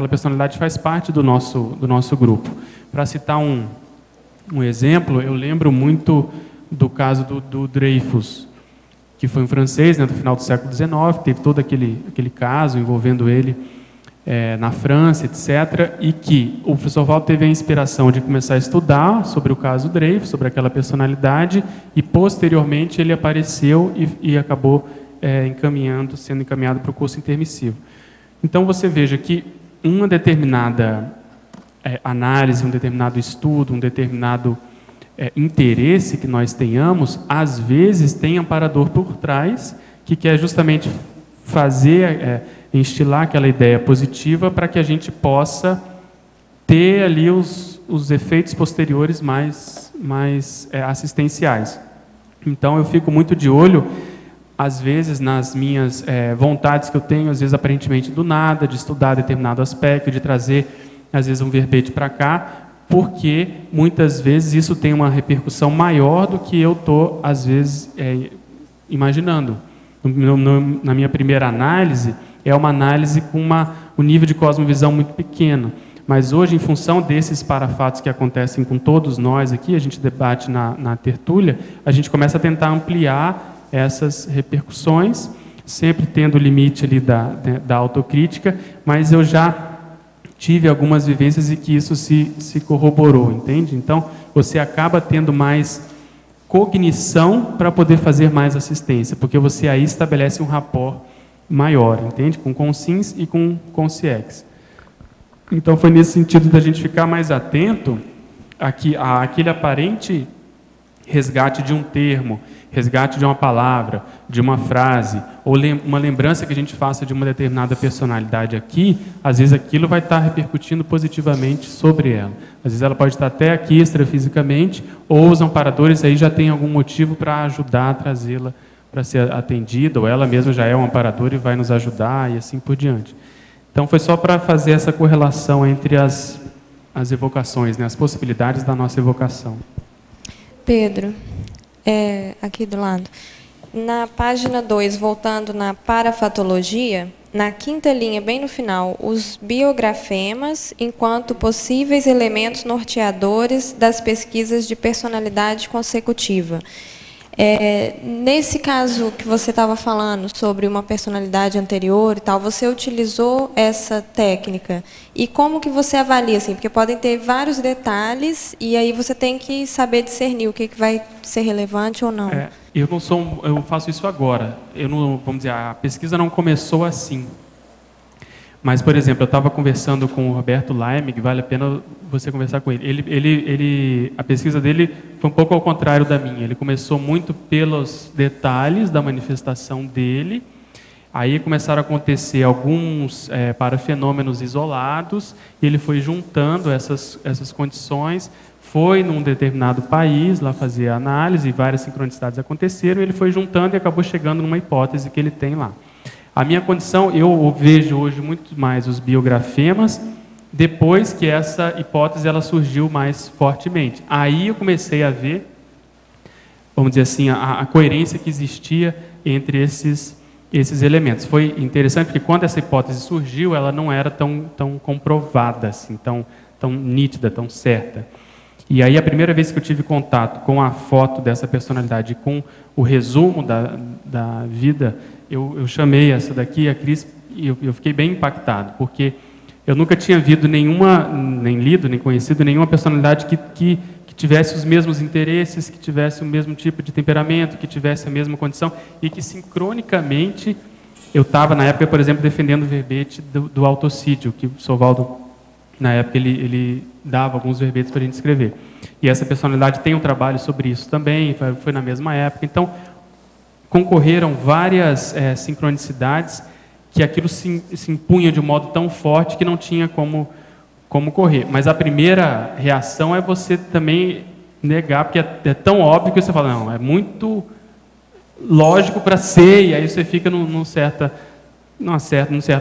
[SPEAKER 1] personalidade faz parte do nosso grupo. Para citar um exemplo, eu lembro muito do caso do Dreyfus, que foi um francês, né, do final do século XIX, teve todo aquele caso envolvendo ele na França, etc., e que o professor Valdo teve a inspiração de começar a estudar sobre o caso Dreyfus, sobre aquela personalidade, e posteriormente ele apareceu e acabou sendo encaminhado para o curso intermissivo. Então você veja que uma determinada análise, um determinado estudo, um determinado interesse que nós tenhamos, às vezes tem amparador por trás, que quer justamente fazer, instilar aquela ideia positiva para que a gente possa ter ali os efeitos posteriores mais assistenciais. Então eu fico muito de olho, às vezes, nas minhas vontades que eu tenho, às vezes aparentemente do nada, de estudar determinado aspecto, de trazer, às vezes, um verbete para cá, porque muitas vezes isso tem uma repercussão maior do que eu estou, às vezes, imaginando. Na minha primeira análise, é uma análise com um nível de cosmovisão muito pequeno. Mas hoje, em função desses parafatos que acontecem com todos nós aqui, a gente debate na tertúlia, a gente começa a tentar ampliar essas repercussões, sempre tendo o limite ali da autocrítica, mas eu já tive algumas vivências e que isso se corroborou, entende? Então, você acaba tendo mais cognição para poder fazer mais assistência, porque você aí estabelece um rapport maior, entende? Com consins e com consciex. Então, foi nesse sentido da gente ficar mais atento àquele aparente resgate de um termo, resgate de uma palavra, de uma frase, ou uma lembrança que a gente faça de uma determinada personalidade aqui, às vezes aquilo vai estar repercutindo positivamente sobre ela. Às vezes ela pode estar até aqui extrafisicamente, ou os amparadores aí já têm algum motivo para ajudar a trazê-la para ser atendida, ou ela mesma já é um amparador e vai nos ajudar, e assim por diante. Então, foi só para fazer essa correlação entre as evocações, né, as possibilidades da nossa evocação.
[SPEAKER 9] Pedro, aqui do lado. Na página 2, voltando na parafatologia, na quinta linha, bem no final, os biografemas enquanto possíveis elementos norteadores das pesquisas de personalidade consecutiva. Nesse caso que você estava falando sobre uma personalidade anterior e tal, você utilizou essa técnica. E como que você avalia, assim? Porque podem ter vários detalhes e aí você tem que saber discernir o que vai ser relevante ou não.
[SPEAKER 1] Eu faço isso agora. Vamos dizer, a pesquisa não começou assim. Mas, por exemplo, eu estava conversando com o Roberto Laime, que vale a pena você conversar com ele. A pesquisa dele foi um pouco ao contrário da minha. Ele começou muito pelos detalhes da manifestação dele, aí começaram a acontecer alguns parafenômenos isolados, e ele foi juntando essas condições, foi num determinado país, lá fazer a análise, e várias sincronicidades aconteceram, ele foi juntando e acabou chegando numa hipótese que ele tem lá. A minha condição, eu vejo hoje muito mais os biografemas, depois que essa hipótese ela surgiu mais fortemente. Aí eu comecei a ver, vamos dizer assim, a coerência que existia entre esses elementos. Foi interessante porque quando essa hipótese surgiu, ela não era tão comprovada, assim, tão nítida, tão certa. E aí a primeira vez que eu tive contato com a foto dessa personalidade, com o resumo da vida, eu chamei essa daqui, a Cris, e eu fiquei bem impactado, porque eu nunca tinha nem lido, nem conhecido nenhuma personalidade que tivesse os mesmos interesses, que tivesse o mesmo tipo de temperamento, que tivesse a mesma condição, e que sincronicamente, eu estava na época, por exemplo, defendendo o verbete do autocídio, que o Sovaldo, na época, ele dava alguns verbetes para a gente escrever. E essa personalidade tem um trabalho sobre isso também, foi na mesma época. Então, concorreram várias sincronicidades que aquilo se impunha de um modo tão forte que não tinha como correr. Mas a primeira reação é você também negar, porque é tão óbvio que você fala, não, é muito lógico para ser, e aí você fica num certo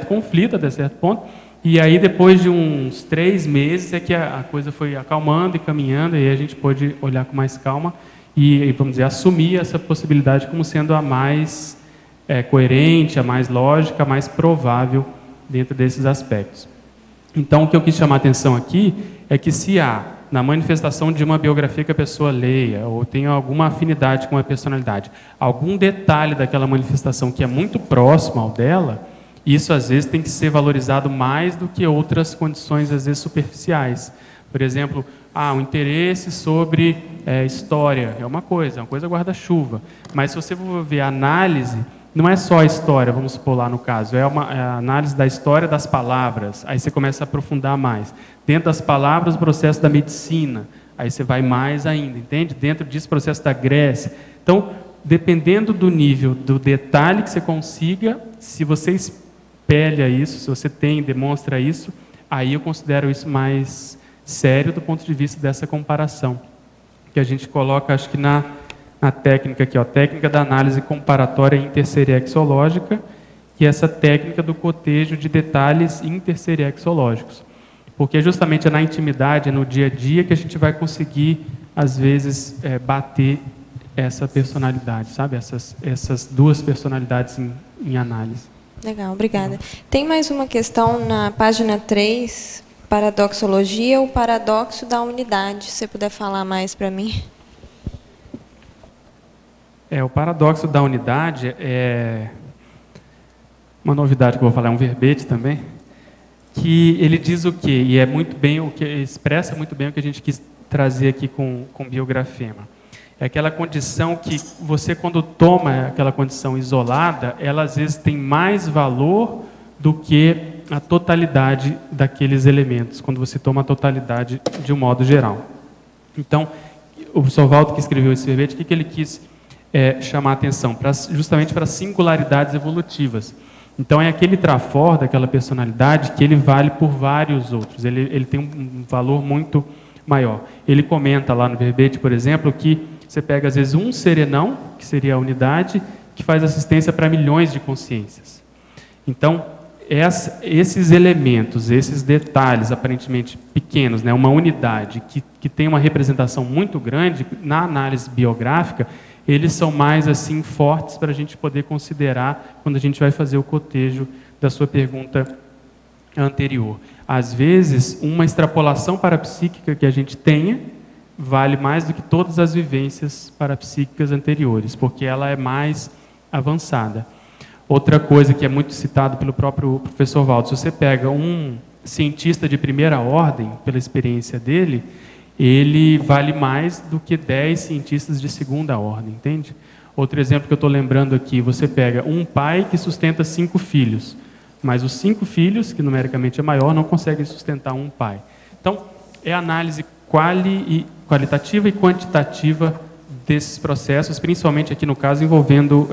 [SPEAKER 1] conflito até certo ponto. E aí, depois de uns 3 meses, é que a coisa foi acalmando e caminhando, e aí a gente pôde olhar com mais calma e, vamos dizer, assumir essa possibilidade como sendo a mais coerente, a mais lógica, a mais provável dentro desses aspectos. Então, o que eu quis chamar a atenção aqui é que se há, na manifestação de uma biografia que a pessoa leia, ou tenha alguma afinidade com a personalidade, algum detalhe daquela manifestação que é muito próximo ao dela, isso às vezes tem que ser valorizado mais do que outras condições, às vezes superficiais. Por exemplo, o interesse sobre história é uma coisa guarda-chuva. Mas se você for ver a análise, não é só a história, vamos supor lá no caso, é a análise da história das palavras, aí você começa a aprofundar mais. Dentro das palavras, o processo da medicina, aí você vai mais ainda, entende? Dentro disso, o processo da Grécia. Então, dependendo do nível, do detalhe que você consiga, se você espelha isso, se você demonstra isso, aí eu considero isso mais sério do ponto de vista dessa comparação, que a gente coloca, acho que na técnica aqui, técnica da análise comparatória interseriexológica, que é essa técnica do cotejo de detalhes interseriexológicos. Porque justamente é na intimidade, é no dia a dia que a gente vai conseguir, às vezes, bater essa personalidade, sabe? Essas duas personalidades em análise.
[SPEAKER 9] Legal, obrigada. Tem mais uma questão na página 3, paradoxologia, o paradoxo da unidade. Se você puder falar mais para mim.
[SPEAKER 1] O paradoxo da unidade é uma novidade que eu vou falar, é um verbete também, que ele diz o quê? E é muito bem o que expressa muito bem o que a gente quis trazer aqui com biografema. É aquela condição que você, quando toma aquela condição isolada, ela às vezes tem mais valor do que a totalidade daqueles elementos, quando você toma a totalidade de um modo geral. Então, o professor Valdo, que escreveu esse verbete, o que ele quis chamar a atenção? Justamente para singularidades evolutivas. Então, é aquele trafor daquela personalidade que ele vale por vários outros, ele tem um valor muito maior. Ele comenta lá no verbete, por exemplo, que você pega, às vezes, um serenão, que seria a unidade, que faz assistência para milhões de consciências. Então, esses elementos, esses detalhes aparentemente pequenos, né, uma unidade que tem uma representação muito grande, na análise biográfica, eles são mais assim fortes para a gente poder considerar quando a gente vai fazer o cotejo da sua pergunta anterior. Às vezes, uma extrapolação parapsíquica que a gente tenha vale mais do que todas as vivências parapsíquicas anteriores, porque ela é mais avançada. Outra coisa que é muito citado pelo próprio professor Valdo, se você pega um cientista de primeira ordem, pela experiência dele, ele vale mais do que 10 cientistas de segunda ordem, entende? Outro exemplo que eu estou lembrando aqui, você pega um pai que sustenta 5 filhos, mas os 5 filhos, que numericamente é maior, não conseguem sustentar um pai. Então, é análise qualitativa e quantitativa desses processos, principalmente aqui no caso envolvendo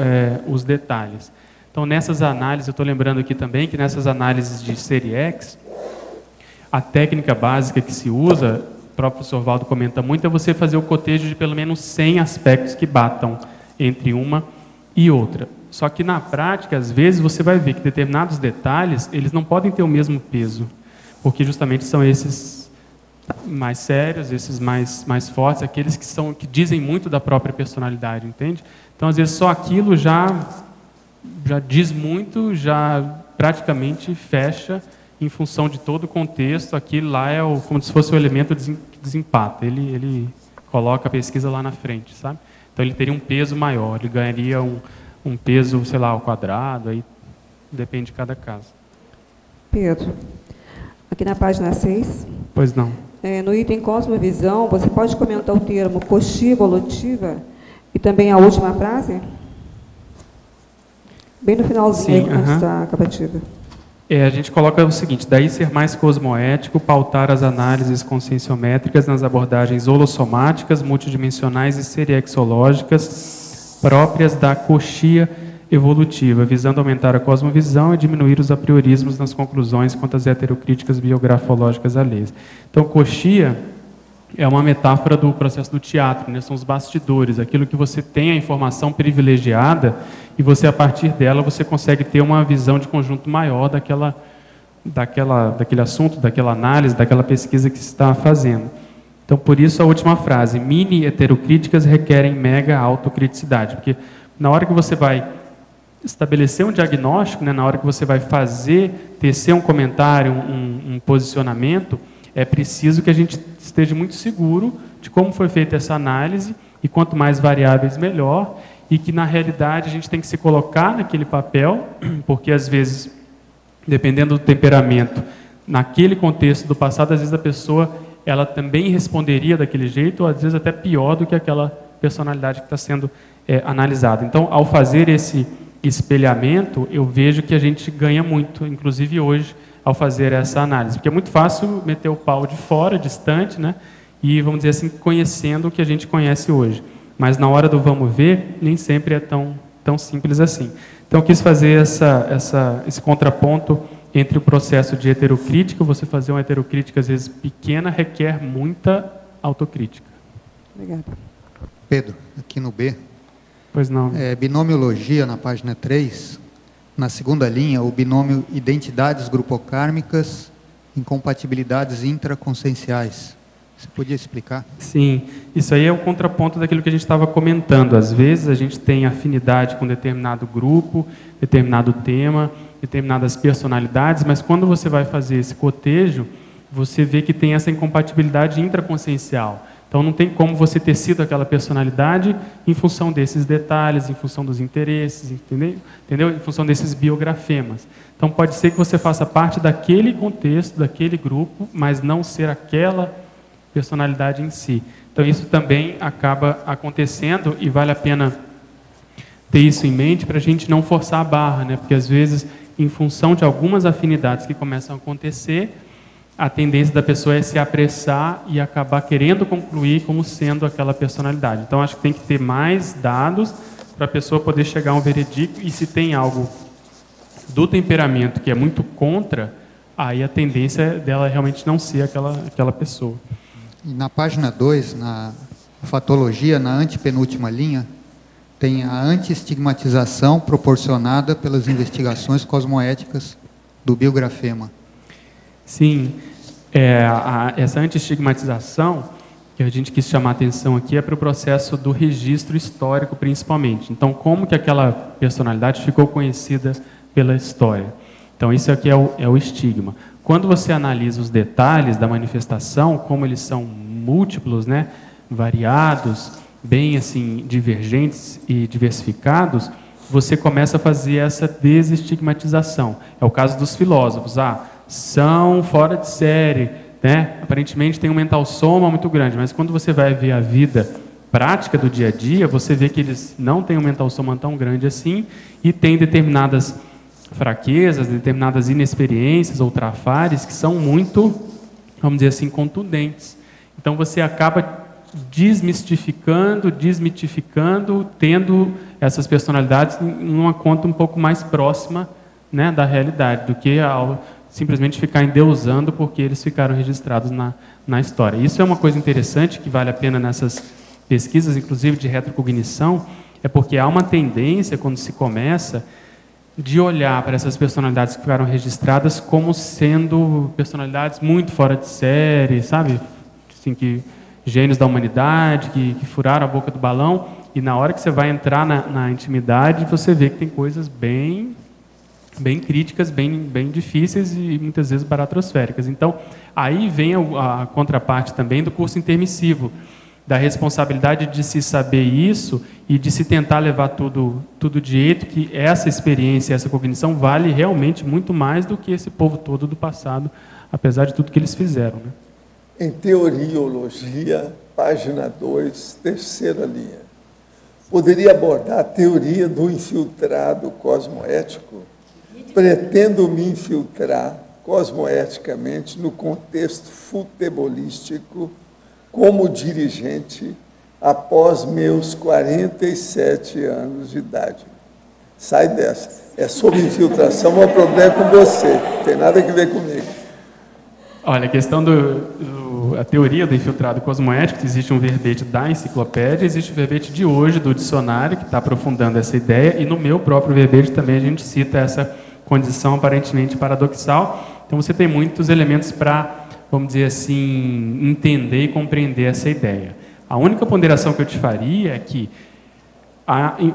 [SPEAKER 1] os detalhes. Então, nessas análises, eu estou lembrando aqui também que nessas análises de série X, a técnica básica que se usa, o próprio professor Valdo comenta muito, é você fazer o cotejo de pelo menos 100 aspectos que batam entre uma e outra. Só que na prática, às vezes, você vai ver que determinados detalhes, eles não podem ter o mesmo peso, porque justamente são esses mais sérios, esses mais fortes, aqueles que dizem muito da própria personalidade, entende? Então, às vezes, só aquilo já diz muito, já praticamente fecha em função de todo o contexto. Aquilo lá é como se fosse o elemento que desempata. Ele coloca a pesquisa lá na frente, sabe? Então, ele teria um peso maior, ele ganharia um peso, sei lá, ao quadrado, aí depende de cada caso.
[SPEAKER 15] Pedro, aqui na página 6...
[SPEAKER 1] Pois não.
[SPEAKER 15] No item Cosmovisão, você pode comentar o termo coxia evolutiva e também a última frase? Bem no finalzinho, quando está acabativa.
[SPEAKER 1] A gente coloca o seguinte: daí ser mais cosmoético, pautar as análises conscienciométricas nas abordagens holossomáticas, multidimensionais e seriexológicas próprias da coxia evolutiva, visando aumentar a cosmovisão e diminuir os apriorismos nas conclusões quanto às heterocríticas biografológicas alheias. Então, coxia é uma metáfora do processo do teatro, né? São os bastidores, aquilo que você tem a informação privilegiada e você, a partir dela, você consegue ter uma visão de conjunto maior daquele assunto, daquela análise, daquela pesquisa que se está fazendo. Então, por isso, a última frase, mini heterocríticas requerem mega autocriticidade, porque na hora que você vai estabelecer um diagnóstico, né, na hora que você vai tecer um comentário, um posicionamento, é preciso que a gente esteja muito seguro de como foi feita essa análise, e quanto mais variáveis, melhor, e que, na realidade, a gente tem que se colocar naquele papel, porque, às vezes, dependendo do temperamento, naquele contexto do passado, às vezes a pessoa ela também responderia daquele jeito, ou às vezes até pior do que aquela personalidade que está sendo analisada. Então, ao fazer esse espelhamento, eu vejo que a gente ganha muito, inclusive hoje, ao fazer essa análise. Porque é muito fácil meter o pau de fora, distante, né? E, vamos dizer assim, conhecendo o que a gente conhece hoje. Mas na hora do vamos ver, nem sempre é tão simples assim. Então, eu quis fazer esse contraponto entre o processo de heterocrítica. Você fazer uma heterocrítica, às vezes, pequena, requer muita autocrítica.
[SPEAKER 15] Obrigada.
[SPEAKER 16] Pedro, aqui no B.
[SPEAKER 1] Pois não.
[SPEAKER 16] Binomiologia, na página 3, na segunda linha, o binômio identidades grupocármicas, incompatibilidades intraconscienciais. Você podia explicar?
[SPEAKER 1] Sim, isso aí é o contraponto daquilo que a gente estava comentando. Às vezes a gente tem afinidade com determinado grupo, determinado tema, determinadas personalidades, mas quando você vai fazer esse cotejo, você vê que tem essa incompatibilidade intraconsciencial. Então não tem como você ter sido aquela personalidade em função desses detalhes, em função dos interesses, entendeu? Em função desses biografemas. Então pode ser que você faça parte daquele contexto, daquele grupo, mas não ser aquela personalidade em si. Então isso também acaba acontecendo e vale a pena ter isso em mente para a gente não forçar a barra, né? Porque às vezes, em função de algumas afinidades que começam a acontecer, a tendência da pessoa é se apressar e acabar querendo concluir como sendo aquela personalidade. Então acho que tem que ter mais dados para a pessoa poder chegar a um veredicto, e se tem algo do temperamento que é muito contra, aí a tendência dela realmente não ser aquela pessoa.
[SPEAKER 16] E na página 2, na fatologia, na antepenúltima linha, tem a anti-estigmatização proporcionada pelas investigações cosmoéticas do biografema.
[SPEAKER 1] Sim, essa anti-estigmatização que a gente quis chamar a atenção aqui é para o processo do registro histórico, principalmente. Então, como que aquela personalidade ficou conhecida pela história? Então, isso aqui é o estigma. Quando você analisa os detalhes da manifestação, como eles são múltiplos, né, variados, bem assim divergentes e diversificados, você começa a fazer essa desestigmatização. É o caso dos filósofos. São fora de série, né? Aparentemente tem um mental soma muito grande, mas quando você vai ver a vida prática do dia a dia, você vê que eles não têm um mental soma tão grande assim e têm determinadas fraquezas, determinadas inexperiências ou trafares que são muito, vamos dizer assim, contundentes. Então você acaba desmitificando, tendo essas personalidades numa conta um pouco mais próxima, né, da realidade, do que simplesmente ficar endeusando porque eles ficaram registrados na história. Isso é uma coisa interessante que vale a pena nessas pesquisas, inclusive de retrocognição, é porque há uma tendência, quando se começa, de olhar para essas personalidades que ficaram registradas como sendo personalidades muito fora de série, sabe? Assim, que gênios da humanidade, que furaram a boca do balão, e na hora que você vai entrar na intimidade, você vê que tem coisas bem críticas, bem difíceis e muitas vezes baratrosféricas. Então, aí vem a contraparte também do curso intermissivo, da responsabilidade de se saber isso e de se tentar levar tudo de jeito que essa experiência, essa cognição vale realmente muito mais do que esse povo todo do passado, apesar de tudo que eles fizeram, né?
[SPEAKER 2] Em Teoriologia, página 2, terceira linha, poderia abordar a teoria do infiltrado cosmoético? Pretendo me infiltrar cosmoeticamente no contexto futebolístico como dirigente após meus 47 anos de idade. Sai dessa. É sobre infiltração, mas o problema é com você. Não tem nada a ver comigo.
[SPEAKER 1] Olha, a questão a teoria do infiltrado cosmoético, existe um verbete da enciclopédia, existe o verbete de hoje do dicionário, que está aprofundando essa ideia, e no meu próprio verbete também a gente cita essa condição aparentemente paradoxal. Então você tem muitos elementos para, vamos dizer assim, entender e compreender essa ideia. A única ponderação que eu te faria é que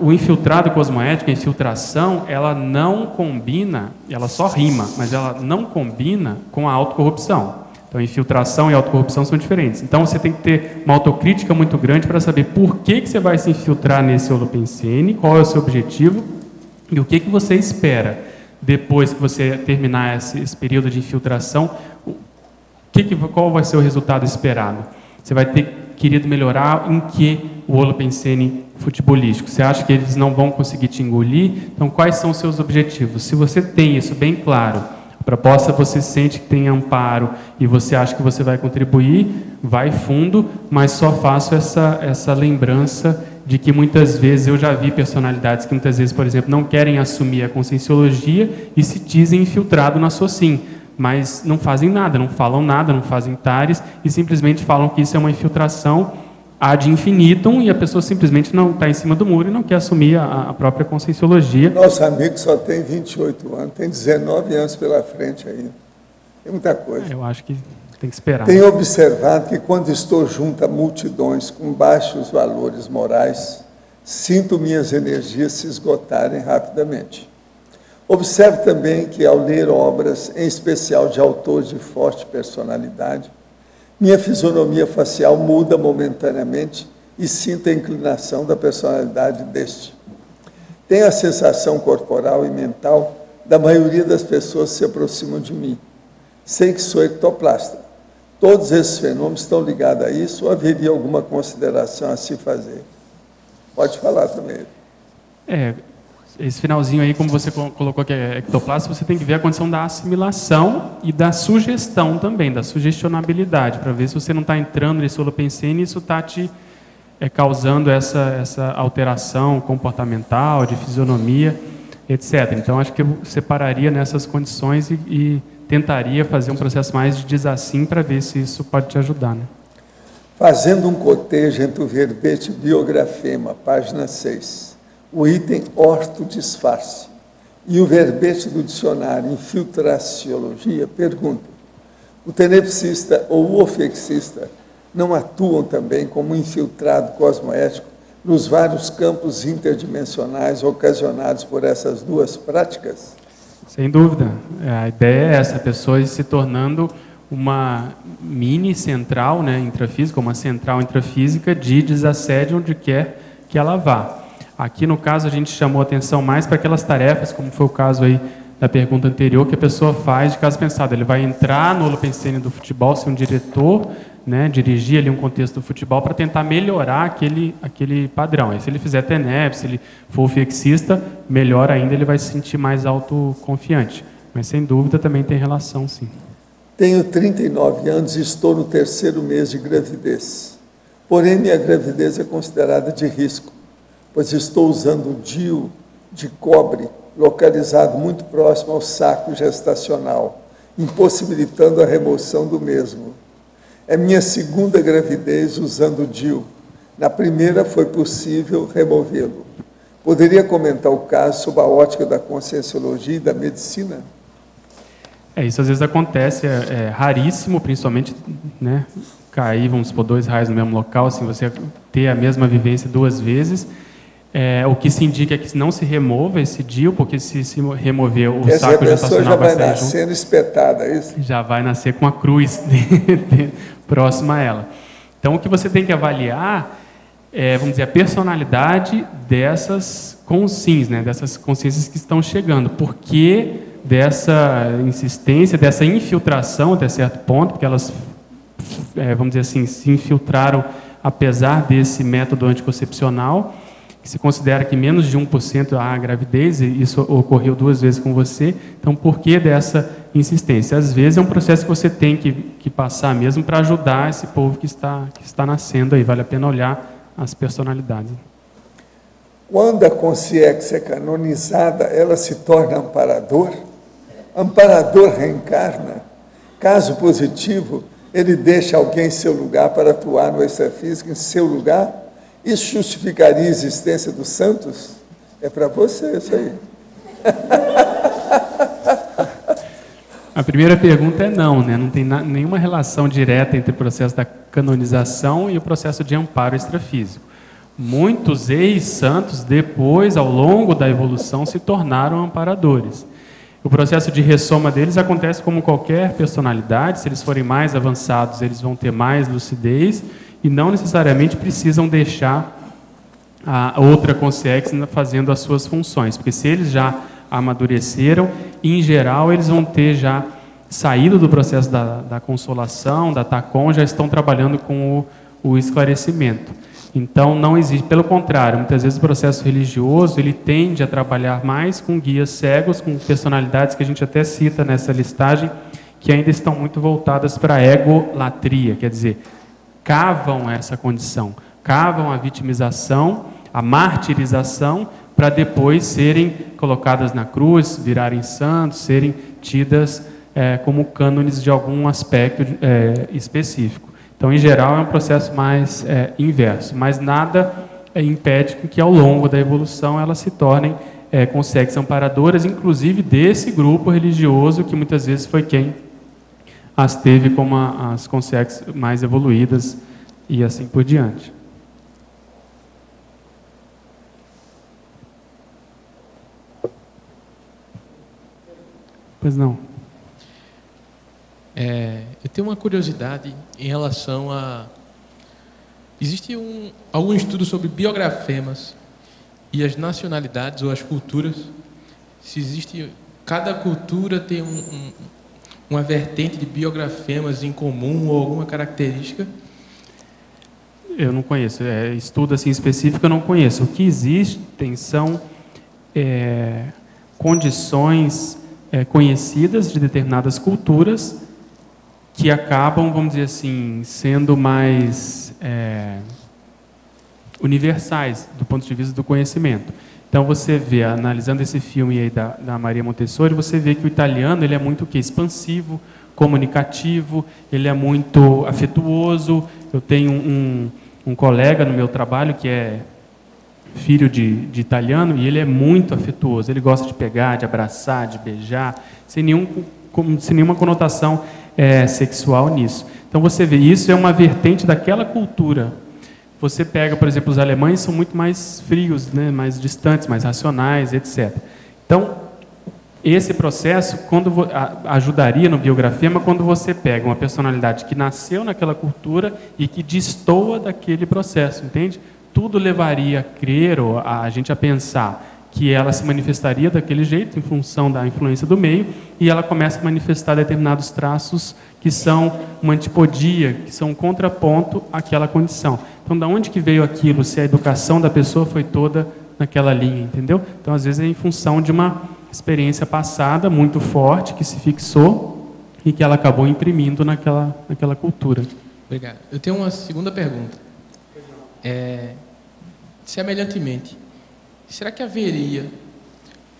[SPEAKER 1] o infiltrado cosmoético, a infiltração, ela não combina, ela só rima, mas ela não combina com a autocorrupção. Então, infiltração e autocorrupção são diferentes. Então, você tem que ter uma autocrítica muito grande para saber por que você vai se infiltrar nesse holopensene, qual é o seu objetivo e o que você espera depois que você terminar esse período de infiltração. Qual vai ser o resultado esperado? Você vai ter querido melhorar em que o holopensene futebolístico? Você acha que eles não vão conseguir te engolir? Então, quais são os seus objetivos? Se você tem isso bem claro, a proposta você sente que tem amparo e você acha que você vai contribuir, vai fundo, mas só faço essa lembrança de que muitas vezes eu já vi personalidades que muitas vezes, por exemplo, não querem assumir a conscienciologia e se dizem infiltrado na SOCIM, mas não fazem nada, não falam nada, não fazem tares e simplesmente falam que isso é uma infiltração ad infinitum e a pessoa simplesmente não está em cima do muro e não quer assumir a própria conscienciologia.
[SPEAKER 2] Nosso amigo só tem 28 anos, tem 19 anos pela frente ainda. Tem muita coisa.
[SPEAKER 1] Eu acho que tem que esperar.
[SPEAKER 2] Tenho observado que quando estou junto a multidões com baixos valores morais, sinto minhas energias se esgotarem rapidamente. Observo também que, ao ler obras, em especial de autores de forte personalidade, minha fisionomia facial muda momentaneamente e sinto a inclinação da personalidade deste. Tenho a sensação corporal e mental da maioria das pessoas que se aproximam de mim. Sei que sou ectoplasta. Todos esses fenômenos estão ligados a isso ou haveria alguma consideração a se fazer? Pode falar também.
[SPEAKER 1] Esse finalzinho aí, como você colocou que é ectoplasta, você tem que ver a condição da assimilação e da sugestão também, da sugestionabilidade, para ver se você não está entrando nesse holopensene e isso está te causando essa alteração comportamental, de fisionomia, etc. Então, acho que eu separaria nessas condições e tentaria fazer um processo mais de desassim para ver se isso pode te ajudar. Né?
[SPEAKER 2] Fazendo um cotejo entre o verbete biografema, página 6, o item ortodisfarce, e o verbete do dicionário infiltraciologia, pergunta: o tenepsista ou o ofexista não atuam também como infiltrado cosmoético nos vários campos interdimensionais ocasionados por essas duas práticas?
[SPEAKER 1] Sem dúvida. A ideia é essa, a pessoa ir se tornando uma mini central, né, intrafísica, uma central intrafísica de desassédio onde quer que ela vá. Aqui, no caso, a gente chamou atenção mais para aquelas tarefas, como foi o caso aí da pergunta anterior, que a pessoa faz de caso pensado. Ele vai entrar no holopensene do futebol, ser um diretor, né, dirigir ali um contexto do futebol para tentar melhorar aquele padrão. E se ele fizer TENEP, se ele for fixista, melhor ainda, ele vai se sentir mais autoconfiante. Mas, sem dúvida, também tem relação, sim.
[SPEAKER 2] Tenho 39 anos e estou no 3º mês de gravidez. Porém, minha gravidez é considerada de risco, pois estou usando o DIU de cobre, localizado muito próximo ao saco gestacional, impossibilitando a remoção do mesmo. É minha 2ª gravidez usando o DIU. Na primeira foi possível removê-lo. Poderia comentar o caso sob a ótica da conscienciologia e da medicina?
[SPEAKER 1] Isso às vezes acontece, é raríssimo, principalmente, né, cair, vamos supor, 2 raios no mesmo local, assim, você ter a mesma vivência 2 vezes. O que se indica é que não se remova esse DIU, porque se remover o saco gestacional vai sair junto. Já vai nascendo
[SPEAKER 2] espetada, é isso?
[SPEAKER 1] Já vai nascer com a cruz próxima a ela. Então, o que você tem que avaliar é, vamos dizer, a personalidade dessas consins, né, dessas consciências que estão chegando. Por que dessa insistência, dessa infiltração até certo ponto, porque elas, vamos dizer assim, se infiltraram apesar desse método anticoncepcional, que se considera que menos de 1% há gravidez, e isso ocorreu 2 vezes com você. Então, por que dessa insistência? Às vezes é um processo que você tem que passar mesmo para ajudar esse povo que está nascendo aí. Vale a pena olhar as personalidades.
[SPEAKER 2] Quando a consciência é canonizada, ela se torna amparador? Amparador reencarna? Caso positivo, ele deixa alguém em seu lugar para atuar no extrafísico em seu lugar? Isso justificaria a existência dos santos? É para você isso aí.
[SPEAKER 1] A primeira pergunta é não, né? Não tem nenhuma relação direta entre o processo da canonização e o processo de amparo extrafísico. Muitos ex-santos, depois, ao longo da evolução, se tornaram amparadores. O processo de ressoma deles acontece como qualquer personalidade. Se eles forem mais avançados, eles vão ter mais lucidez e não necessariamente precisam deixar a outra consciência fazendo as suas funções, porque se eles já amadureceram, em geral, eles vão ter já saído do processo da consolação, da TACOM, já estão trabalhando com o esclarecimento. Então, não existe, pelo contrário, muitas vezes o processo religioso, ele tende a trabalhar mais com guias cegos, com personalidades que a gente até cita nessa listagem, que ainda estão muito voltadas para a egolatria, quer dizer, cavam essa condição, cavam a vitimização, a martirização, para depois serem colocadas na cruz, virarem santos, serem tidas como cânones de algum aspecto específico. Então, em geral, é um processo mais inverso, mas nada impede que ao longo da evolução elas se tornem consciências amparadoras, inclusive desse grupo religioso que muitas vezes foi quem as teve como as consegues mais evoluídas e assim por diante. Pois não.
[SPEAKER 17] Eu tenho uma curiosidade em relação a... Existe algum estudo sobre biografemas e as nacionalidades ou as culturas? Se existe... Cada cultura tem uma vertente de biografemas em comum ou alguma característica?
[SPEAKER 1] Eu não conheço. Estudo assim específico eu não conheço. O que existem são condições conhecidas de determinadas culturas que acabam, vamos dizer assim, sendo mais universais do ponto de vista do conhecimento. Então você vê, analisando esse filme aí da Maria Montessori, você vê que o italiano ele é muito expansivo, comunicativo, ele é muito afetuoso. Eu tenho um colega no meu trabalho que é filho de italiano e ele é muito afetuoso. Ele gosta de pegar, de abraçar, de beijar, sem nenhuma conotação sexual nisso. Então você vê, isso é uma vertente daquela cultura. Você pega, por exemplo, os alemães são muito mais frios, né, mais distantes, mais racionais, etc. Então, esse processo ajudaria no biografema quando você pega uma personalidade que nasceu naquela cultura e que destoa daquele processo, entende? Tudo levaria a crer, ou a gente a pensar que ela se manifestaria daquele jeito, em função da influência do meio, e ela começa a manifestar determinados traços que são uma antipodia, que são um contraponto àquela condição. Então, da onde que veio aquilo, se a educação da pessoa foi toda naquela linha, entendeu? Então, às vezes, é em função de uma experiência passada muito forte, que se fixou e que ela acabou imprimindo naquela cultura.
[SPEAKER 17] Obrigado. Eu tenho uma segunda pergunta. Semelhantemente, será que haveria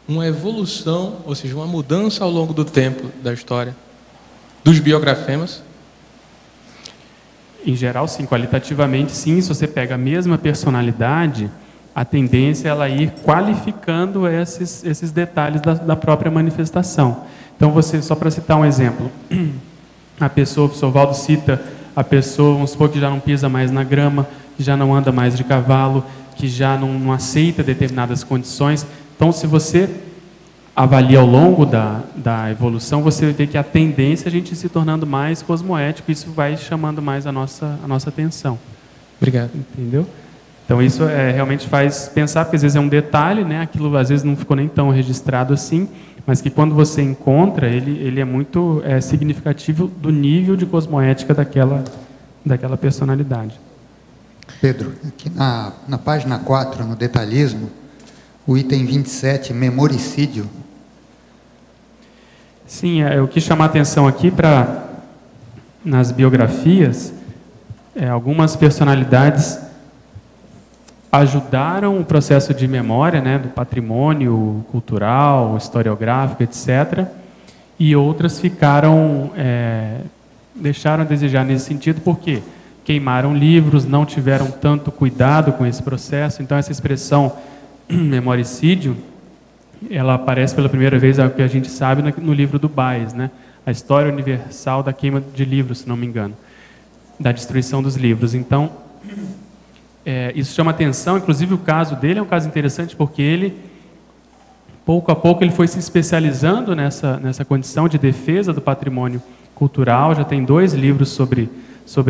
[SPEAKER 17] uma evolução, ou seja, uma mudança ao longo do tempo da história dos biografemas?
[SPEAKER 1] Em geral, sim. Qualitativamente, sim. Se você pega a mesma personalidade, a tendência é ela ir qualificando esses detalhes da própria manifestação. Então, só para citar um exemplo, a pessoa, o professor Valdo cita a pessoa, vamos supor que já não pisa mais na grama, que já não anda mais de cavalo, que já não aceita determinadas condições. Então, se você avalia ao longo da evolução, você vê que a tendência é a gente se tornando mais cosmoético, isso vai chamando mais a nossa atenção.
[SPEAKER 17] Obrigado.
[SPEAKER 1] Entendeu? Então, isso realmente faz pensar, porque às vezes é um detalhe, né? Aquilo às vezes não ficou nem tão registrado assim, mas que quando você encontra, ele é muito significativo do nível de cosmoética daquela personalidade.
[SPEAKER 16] Pedro, aqui na página 4, no detalhismo, o item 27, memoricídio.
[SPEAKER 1] Sim, eu quis chamar a atenção aqui nas biografias, algumas personalidades ajudaram o processo de memória, né, do patrimônio cultural, historiográfico, etc., e outras deixaram a desejar nesse sentido, porque queimaram livros, não tiveram tanto cuidado com esse processo. Então, essa expressão memoricídio, ela aparece pela primeira vez, é o que a gente sabe, no livro do Baez, né? A História Universal da Queima de Livros, se não me engano, da destruição dos livros. Então, isso chama atenção, inclusive o caso dele é um caso interessante, porque ele, pouco a pouco, ele foi se especializando nessa condição de defesa do patrimônio cultural, já tem 2 livros sobre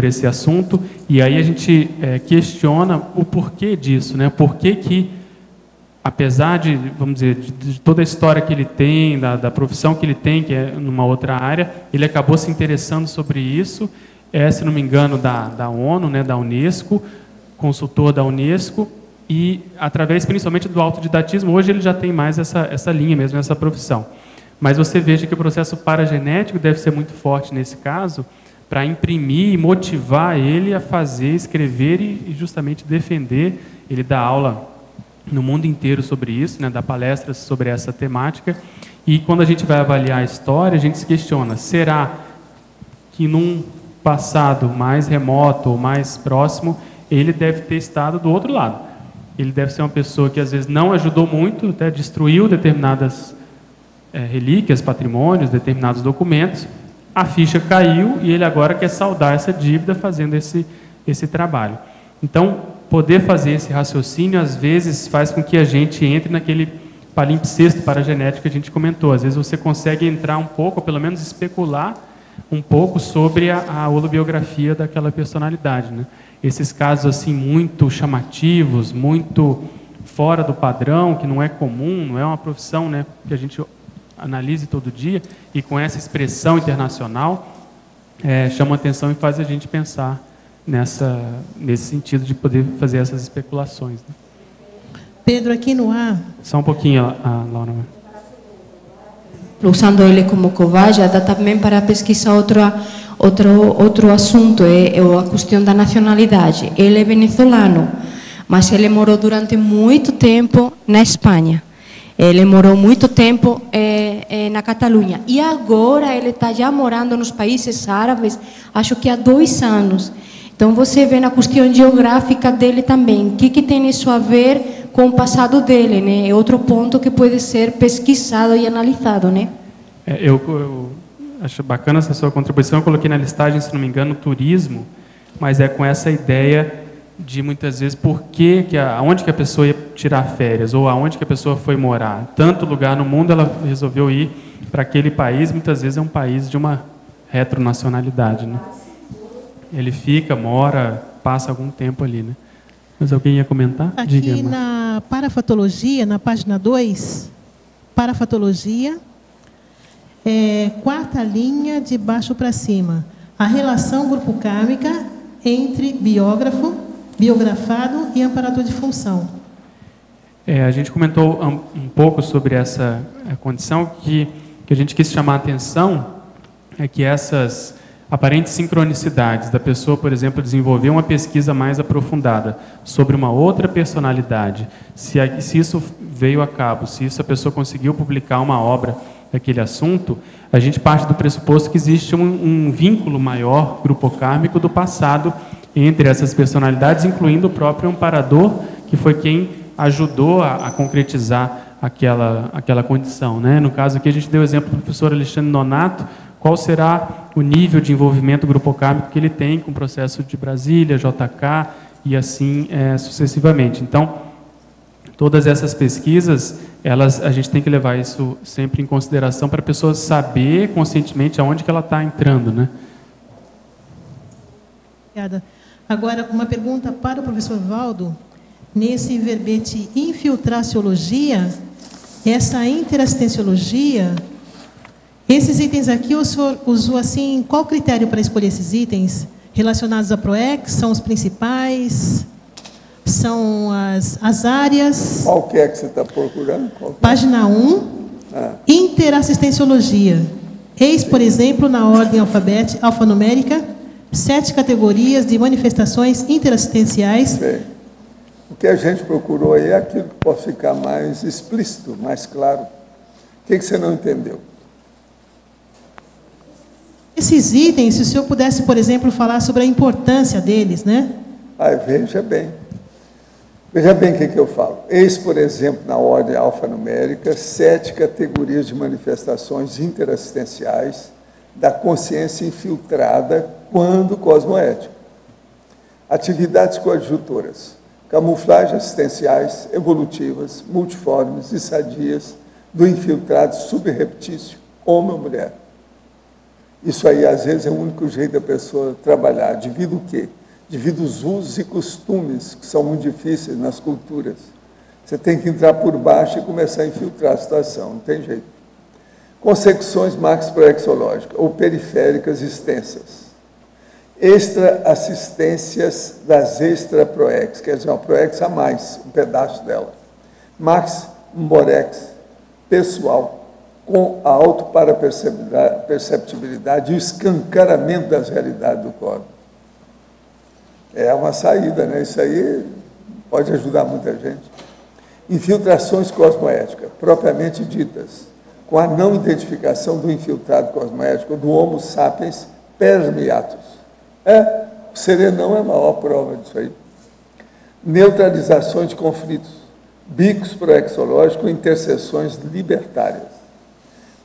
[SPEAKER 1] esse assunto, e aí a gente questiona o porquê disso, né? Por que, apesar de, vamos dizer, de toda a história que ele tem, da profissão que ele tem, que é numa outra área, ele acabou se interessando sobre isso, se não me engano, da ONU, né, da Unesco, consultor da Unesco, e através principalmente do autodidatismo, hoje ele já tem mais essa linha mesmo, essa profissão. Mas você veja que o processo paragenético deve ser muito forte nesse caso, para imprimir e motivar ele a fazer, escrever e justamente defender. Ele dá aula no mundo inteiro sobre isso, né, dá palestras sobre essa temática, e quando a gente vai avaliar a história, a gente se questiona, será que num passado mais remoto ou mais próximo, ele deve ter estado do outro lado? Ele deve ser uma pessoa que às vezes não ajudou muito, até destruiu determinadas relíquias, patrimônios, determinados documentos, a ficha caiu e ele agora quer saldar essa dívida fazendo esse trabalho. Então, poder fazer esse raciocínio, às vezes, faz com que a gente entre naquele palimpsesto paragenético que a gente comentou. Às vezes você consegue entrar um pouco, ou pelo menos especular um pouco sobre a holobiografia daquela personalidade, né? Esses casos assim muito chamativos, muito fora do padrão, que não é comum, não é uma profissão, né, que a gente analise todo dia, e com essa expressão internacional, chama atenção e faz a gente pensar nesse sentido de poder fazer essas especulações, né?
[SPEAKER 18] Pedro, aqui no ar...
[SPEAKER 1] Só um pouquinho, Laura.
[SPEAKER 10] Usando ele como cobaia, dá também para pesquisar outro assunto, é a questão da nacionalidade. Ele é venezuelano, mas ele morou durante muito tempo na Espanha. Ele morou muito tempo na Catalunha. E agora ele está já morando nos países árabes, acho que há 2 anos. Então você vê na questão geográfica dele também. O que tem isso a ver com o passado dele, né? É outro ponto que pode ser pesquisado e analisado, né?
[SPEAKER 1] Eu acho bacana essa sua contribuição. Eu coloquei na listagem, se não me engano, turismo, mas é com essa ideia de muitas vezes aonde que a pessoa ia tirar férias ou aonde que a pessoa foi morar. Tanto lugar no mundo ela resolveu ir para aquele país, muitas vezes é um país de uma retronacionalidade, né? Ele fica, mora, passa algum tempo ali, né? Mas alguém ia comentar?
[SPEAKER 18] Aqui
[SPEAKER 1] Diga,
[SPEAKER 18] na parafatologia, na página 2, parafatologia, 4ª linha de baixo para cima. A relação grupo kármica entre biógrafo, biografado e amparador de função.
[SPEAKER 1] A gente comentou um pouco sobre essa condição que a gente quis chamar a atenção, é que essas aparentes sincronicidades da pessoa, por exemplo, desenvolver uma pesquisa mais aprofundada sobre uma outra personalidade, se isso veio a cabo, se a pessoa conseguiu publicar uma obra daquele assunto, a gente parte do pressuposto que existe um vínculo maior grupocármico do passado entre essas personalidades, incluindo o próprio amparador, que foi quem ajudou a concretizar aquela condição, né? No caso aqui a gente deu o exemplo do professor Alexandre Nonato. Qual será o nível de envolvimento grupocármico que ele tem com o processo de Brasília, JK e assim sucessivamente. Então, todas essas pesquisas, a gente tem que levar isso sempre em consideração para a pessoa saber conscientemente aonde que ela está entrando, né?
[SPEAKER 18] Obrigada. Agora, uma pergunta para o professor Valdo. Nesse verbete infiltraciologia, essa interassistenciologia, esses itens aqui o senhor usou assim, qual critério para escolher esses itens? Relacionados à PROEX, são os principais? São as áreas?
[SPEAKER 2] Qual que é que você está procurando?
[SPEAKER 18] Página 1, interassistenciologia. Eis, por exemplo, na ordem alfanumérica, 7 categorias de manifestações interassistenciais.
[SPEAKER 2] Sim. O que a gente procurou aí é aquilo que pode ficar mais explícito, mais claro. O que você não entendeu?
[SPEAKER 18] Esses itens, se o senhor pudesse, por exemplo, falar sobre a importância deles, né?
[SPEAKER 2] Veja bem. Veja bem o que eu falo. Eis, por exemplo, na ordem alfanumérica, 7 categorias de manifestações interassistenciais da consciência infiltrada quando cosmoética. Atividades coadjutoras, camuflagens assistenciais, evolutivas, multiformes e sadias do infiltrado subreptício, homem ou mulher. Isso aí, às vezes, é o único jeito da pessoa trabalhar. Devido o quê? Devido os usos e costumes, que são muito difíceis nas culturas. Você tem que entrar por baixo e começar a infiltrar a situação, não tem jeito. Consecuções maxproexológicas ou periféricas extensas. Extra-assistências das extra-proex, quer dizer, uma proex a mais, um pedaço dela. Max borex pessoal, com a autoparaperceptibilidade e o escancaramento das realidades do corpo. É uma saída, né? Isso aí pode ajudar muita gente. Infiltrações cosmoéticas, propriamente ditas, com a não identificação do infiltrado cosmoético, do Homo sapiens permeatus. O serenão é a maior prova disso aí. Neutralizações de conflitos, bicos proexológicos, interseções libertárias.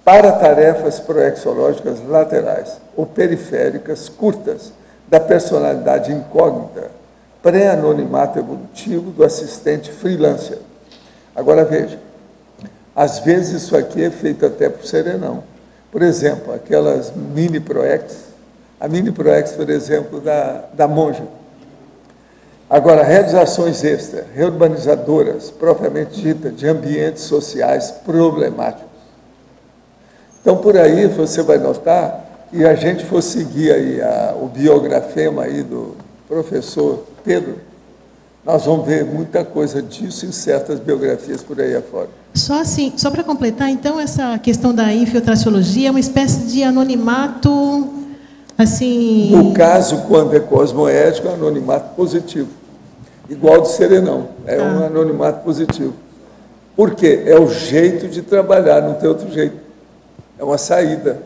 [SPEAKER 2] para tarefas proexológicas laterais ou periféricas curtas da personalidade incógnita, pré-anonimato evolutivo do assistente freelancer. Agora veja, às vezes isso aqui é feito até por serenão. Por exemplo, aquelas mini proex, a mini proex, por exemplo, da monja. Agora, realizações extra, reurbanizadoras, propriamente dita, de ambientes sociais problemáticos. Então, por aí você vai notar, e a gente for seguir aí o biografema aí do professor Pedro, nós vamos ver muita coisa disso em certas biografias por aí afora.
[SPEAKER 18] Só assim, só para completar, então, essa questão da infiltraciologia é uma espécie de anonimato, assim...
[SPEAKER 2] No caso, quando é cosmoético, é um anonimato positivo. Igual do serenão, é um anonimato positivo. Por quê? É o jeito de trabalhar, não tem outro jeito. É uma saída.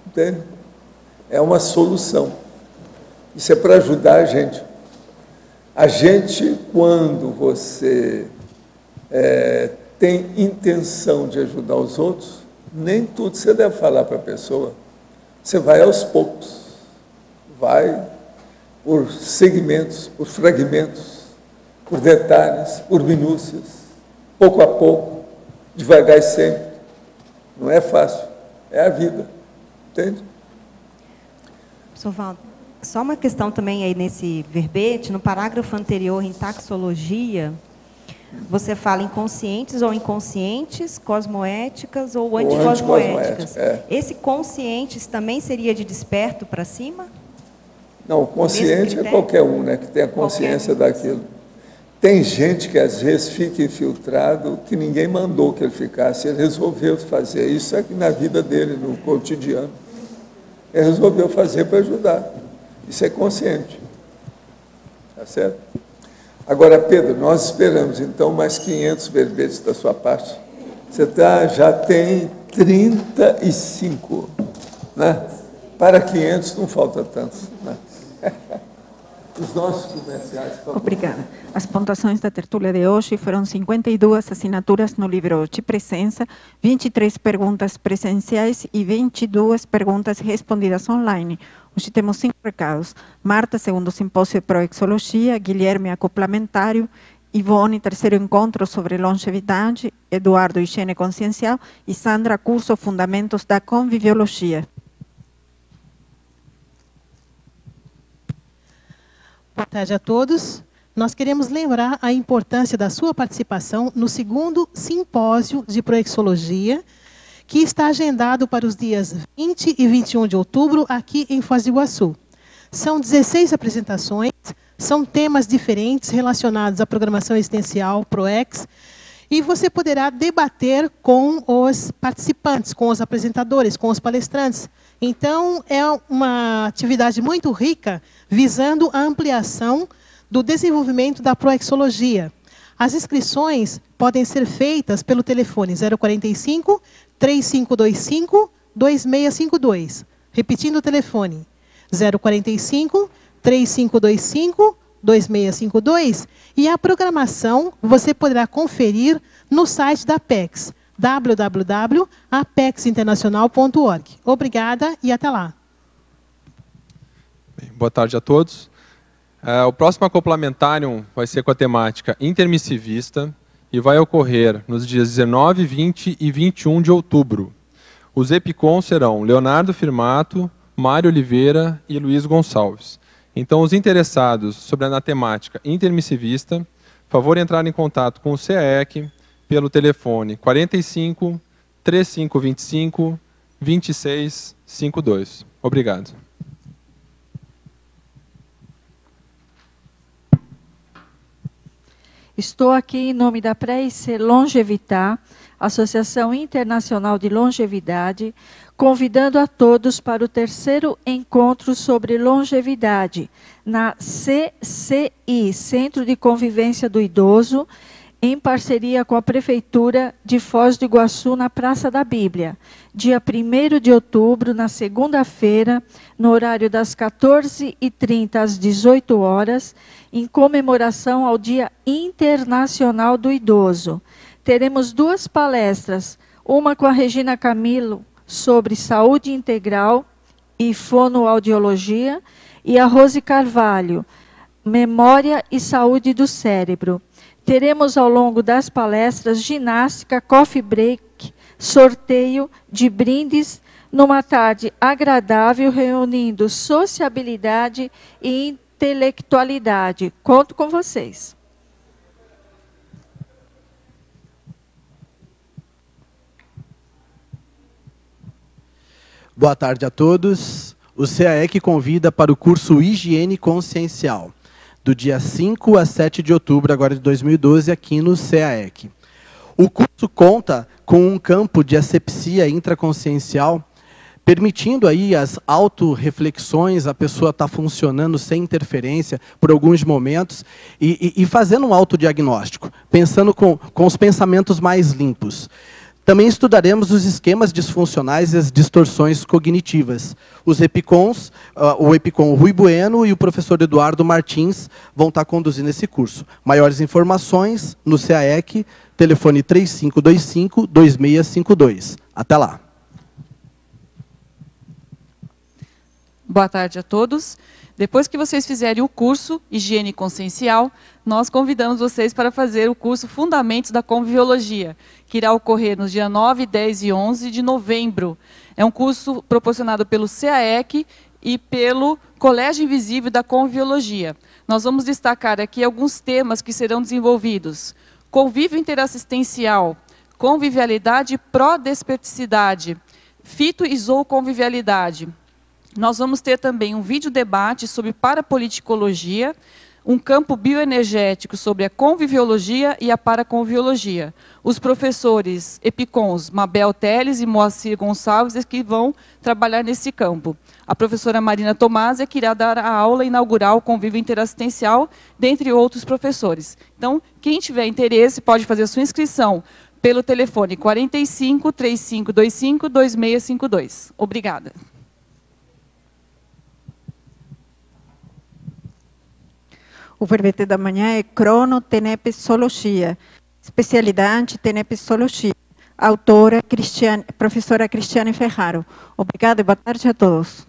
[SPEAKER 2] Entende? É uma solução. Isso é para ajudar a gente. A gente, quando você tem intenção de ajudar os outros, nem tudo você deve falar para a pessoa. Você vai aos poucos. Vai por segmentos, por fragmentos, por detalhes, por minúcias, pouco a pouco, devagar e sempre. Não é fácil, é a vida. Entende?
[SPEAKER 19] Professor Valdo, só uma questão também aí nesse verbete, no parágrafo anterior, em taxologia, você fala inconscientes ou inconscientes, cosmoéticas ou anticosmoéticas. Esse conscientes também seria de desperto para cima?
[SPEAKER 2] Não, o consciente é qualquer um, né, que tem a consciência daquilo. Tem gente que às vezes fica infiltrado, que ninguém mandou que ele ficasse, ele resolveu fazer. Isso é que na vida dele, no cotidiano. Ele resolveu fazer para ajudar. Isso é consciente. Tá certo? Agora, Pedro, nós esperamos, então, mais 500 verbetes da sua parte. Você já tem 35, né? Para 500 não falta tanto, né? Os nossos comerciais...
[SPEAKER 20] Obrigada. As pontuações da tertúlia de hoje foram 52 assinaturas no livro de presença, 23 perguntas presenciais e 22 perguntas respondidas online. Hoje temos 5 recados. Marta, segundo simpósio de proexologia, Guilherme, acoplamentário, Ivone, terceiro encontro sobre longevidade, Eduardo, higiene consciencial e Sandra, curso Fundamentos da Conviviologia.
[SPEAKER 18] Boa tarde a todos. Nós queremos lembrar a importância da sua participação no 2º simpósio de proexologia, que está agendado para os dias 20 e 21 de outubro, aqui em Foz do Iguaçu. São 16 apresentações, são temas diferentes relacionados à programação existencial, ProEx, e você poderá debater com os participantes, com os apresentadores, com os palestrantes. Então, é uma atividade muito rica, visando a ampliação do desenvolvimento da proexologia. As inscrições podem ser feitas pelo telefone 045 3525 2652. Repetindo o telefone, 045 3525 2652. E a programação você poderá conferir no site da Apex, www.apexinternacional.org. Obrigada e até lá.
[SPEAKER 21] Bem, boa tarde a todos. O próximo acoplamentário vai ser com a temática intermissivista e vai ocorrer nos dias 19, 20 e 21 de outubro. Os EPICOM serão Leonardo Firmato, Mário Oliveira e Luiz Gonçalves. Então, os interessados sobre a temática intermissivista, favor entrar em contato com o CAEC pelo telefone 45 3525 2652. Obrigado.
[SPEAKER 22] Estou aqui em nome da Pré-IC Longevitar, Associação Internacional de Longevidade, convidando a todos para o 3º encontro sobre longevidade, na CCI, Centro de Convivência do Idoso, em parceria com a Prefeitura de Foz do Iguaçu, na Praça da Bíblia, dia 1º de outubro, na segunda-feira, no horário das 14h30 às 18 horas, em comemoração ao Dia Internacional do Idoso. Teremos 2 palestras, uma com a Regina Camilo sobre saúde integral e fonoaudiologia, e a Rose Carvalho, memória e saúde do cérebro. Teremos ao longo das palestras ginástica, coffee break, sorteio de brindes, numa tarde agradável, reunindo sociabilidade e intelectualidade. Conto com vocês.
[SPEAKER 3] Boa tarde a todos. O CAEC convida para o curso Higiene Consciencial, do dia 5 a 7 de outubro agora de 2012, aqui no CAEC. O curso conta com um campo de asepsia intraconsciencial, permitindo aí as autorreflexões, a pessoa está funcionando sem interferência por alguns momentos e fazendo um autodiagnóstico, pensando com os pensamentos mais limpos. Também estudaremos os esquemas disfuncionais e as distorções cognitivas. Os EPICONs, o EPICON Rui Bueno e o professor Eduardo Martins vão estar conduzindo esse curso. Maiores informações no CAEC, telefone 3525-2652. Até lá.
[SPEAKER 13] Boa tarde a todos. Depois que vocês fizerem o curso Higiene Consciencial, nós convidamos vocês para fazer o curso Fundamentos da Conviviologia, que irá ocorrer nos dias 9, 10 e 11 de novembro. É um curso proporcionado pelo CAEC e pelo Colégio Invisível da Conviviologia. Nós vamos destacar aqui alguns temas que serão desenvolvidos. Convívio interassistencial, convivialidade e prodesperticidade, fito e zooconvivialidade. Nós vamos ter também um vídeo debate sobre parapoliticologia, um campo bioenergético sobre a conviviologia e a paraconviviologia. Os professores EPICONs Mabel Teles e Moacir Gonçalves é que vão trabalhar nesse campo. A professora Marina Tomás é que irá dar a aula inaugural Convívio Interassistencial, dentre outros professores. Então, quem tiver interesse pode fazer a sua inscrição pelo telefone 45 3525 2652. Obrigada.
[SPEAKER 20] O verbete da manhã é cronotenepsologia, especialidade tenepsologia, autora professora Cristiane Ferraro. Obrigada e boa tarde a todos.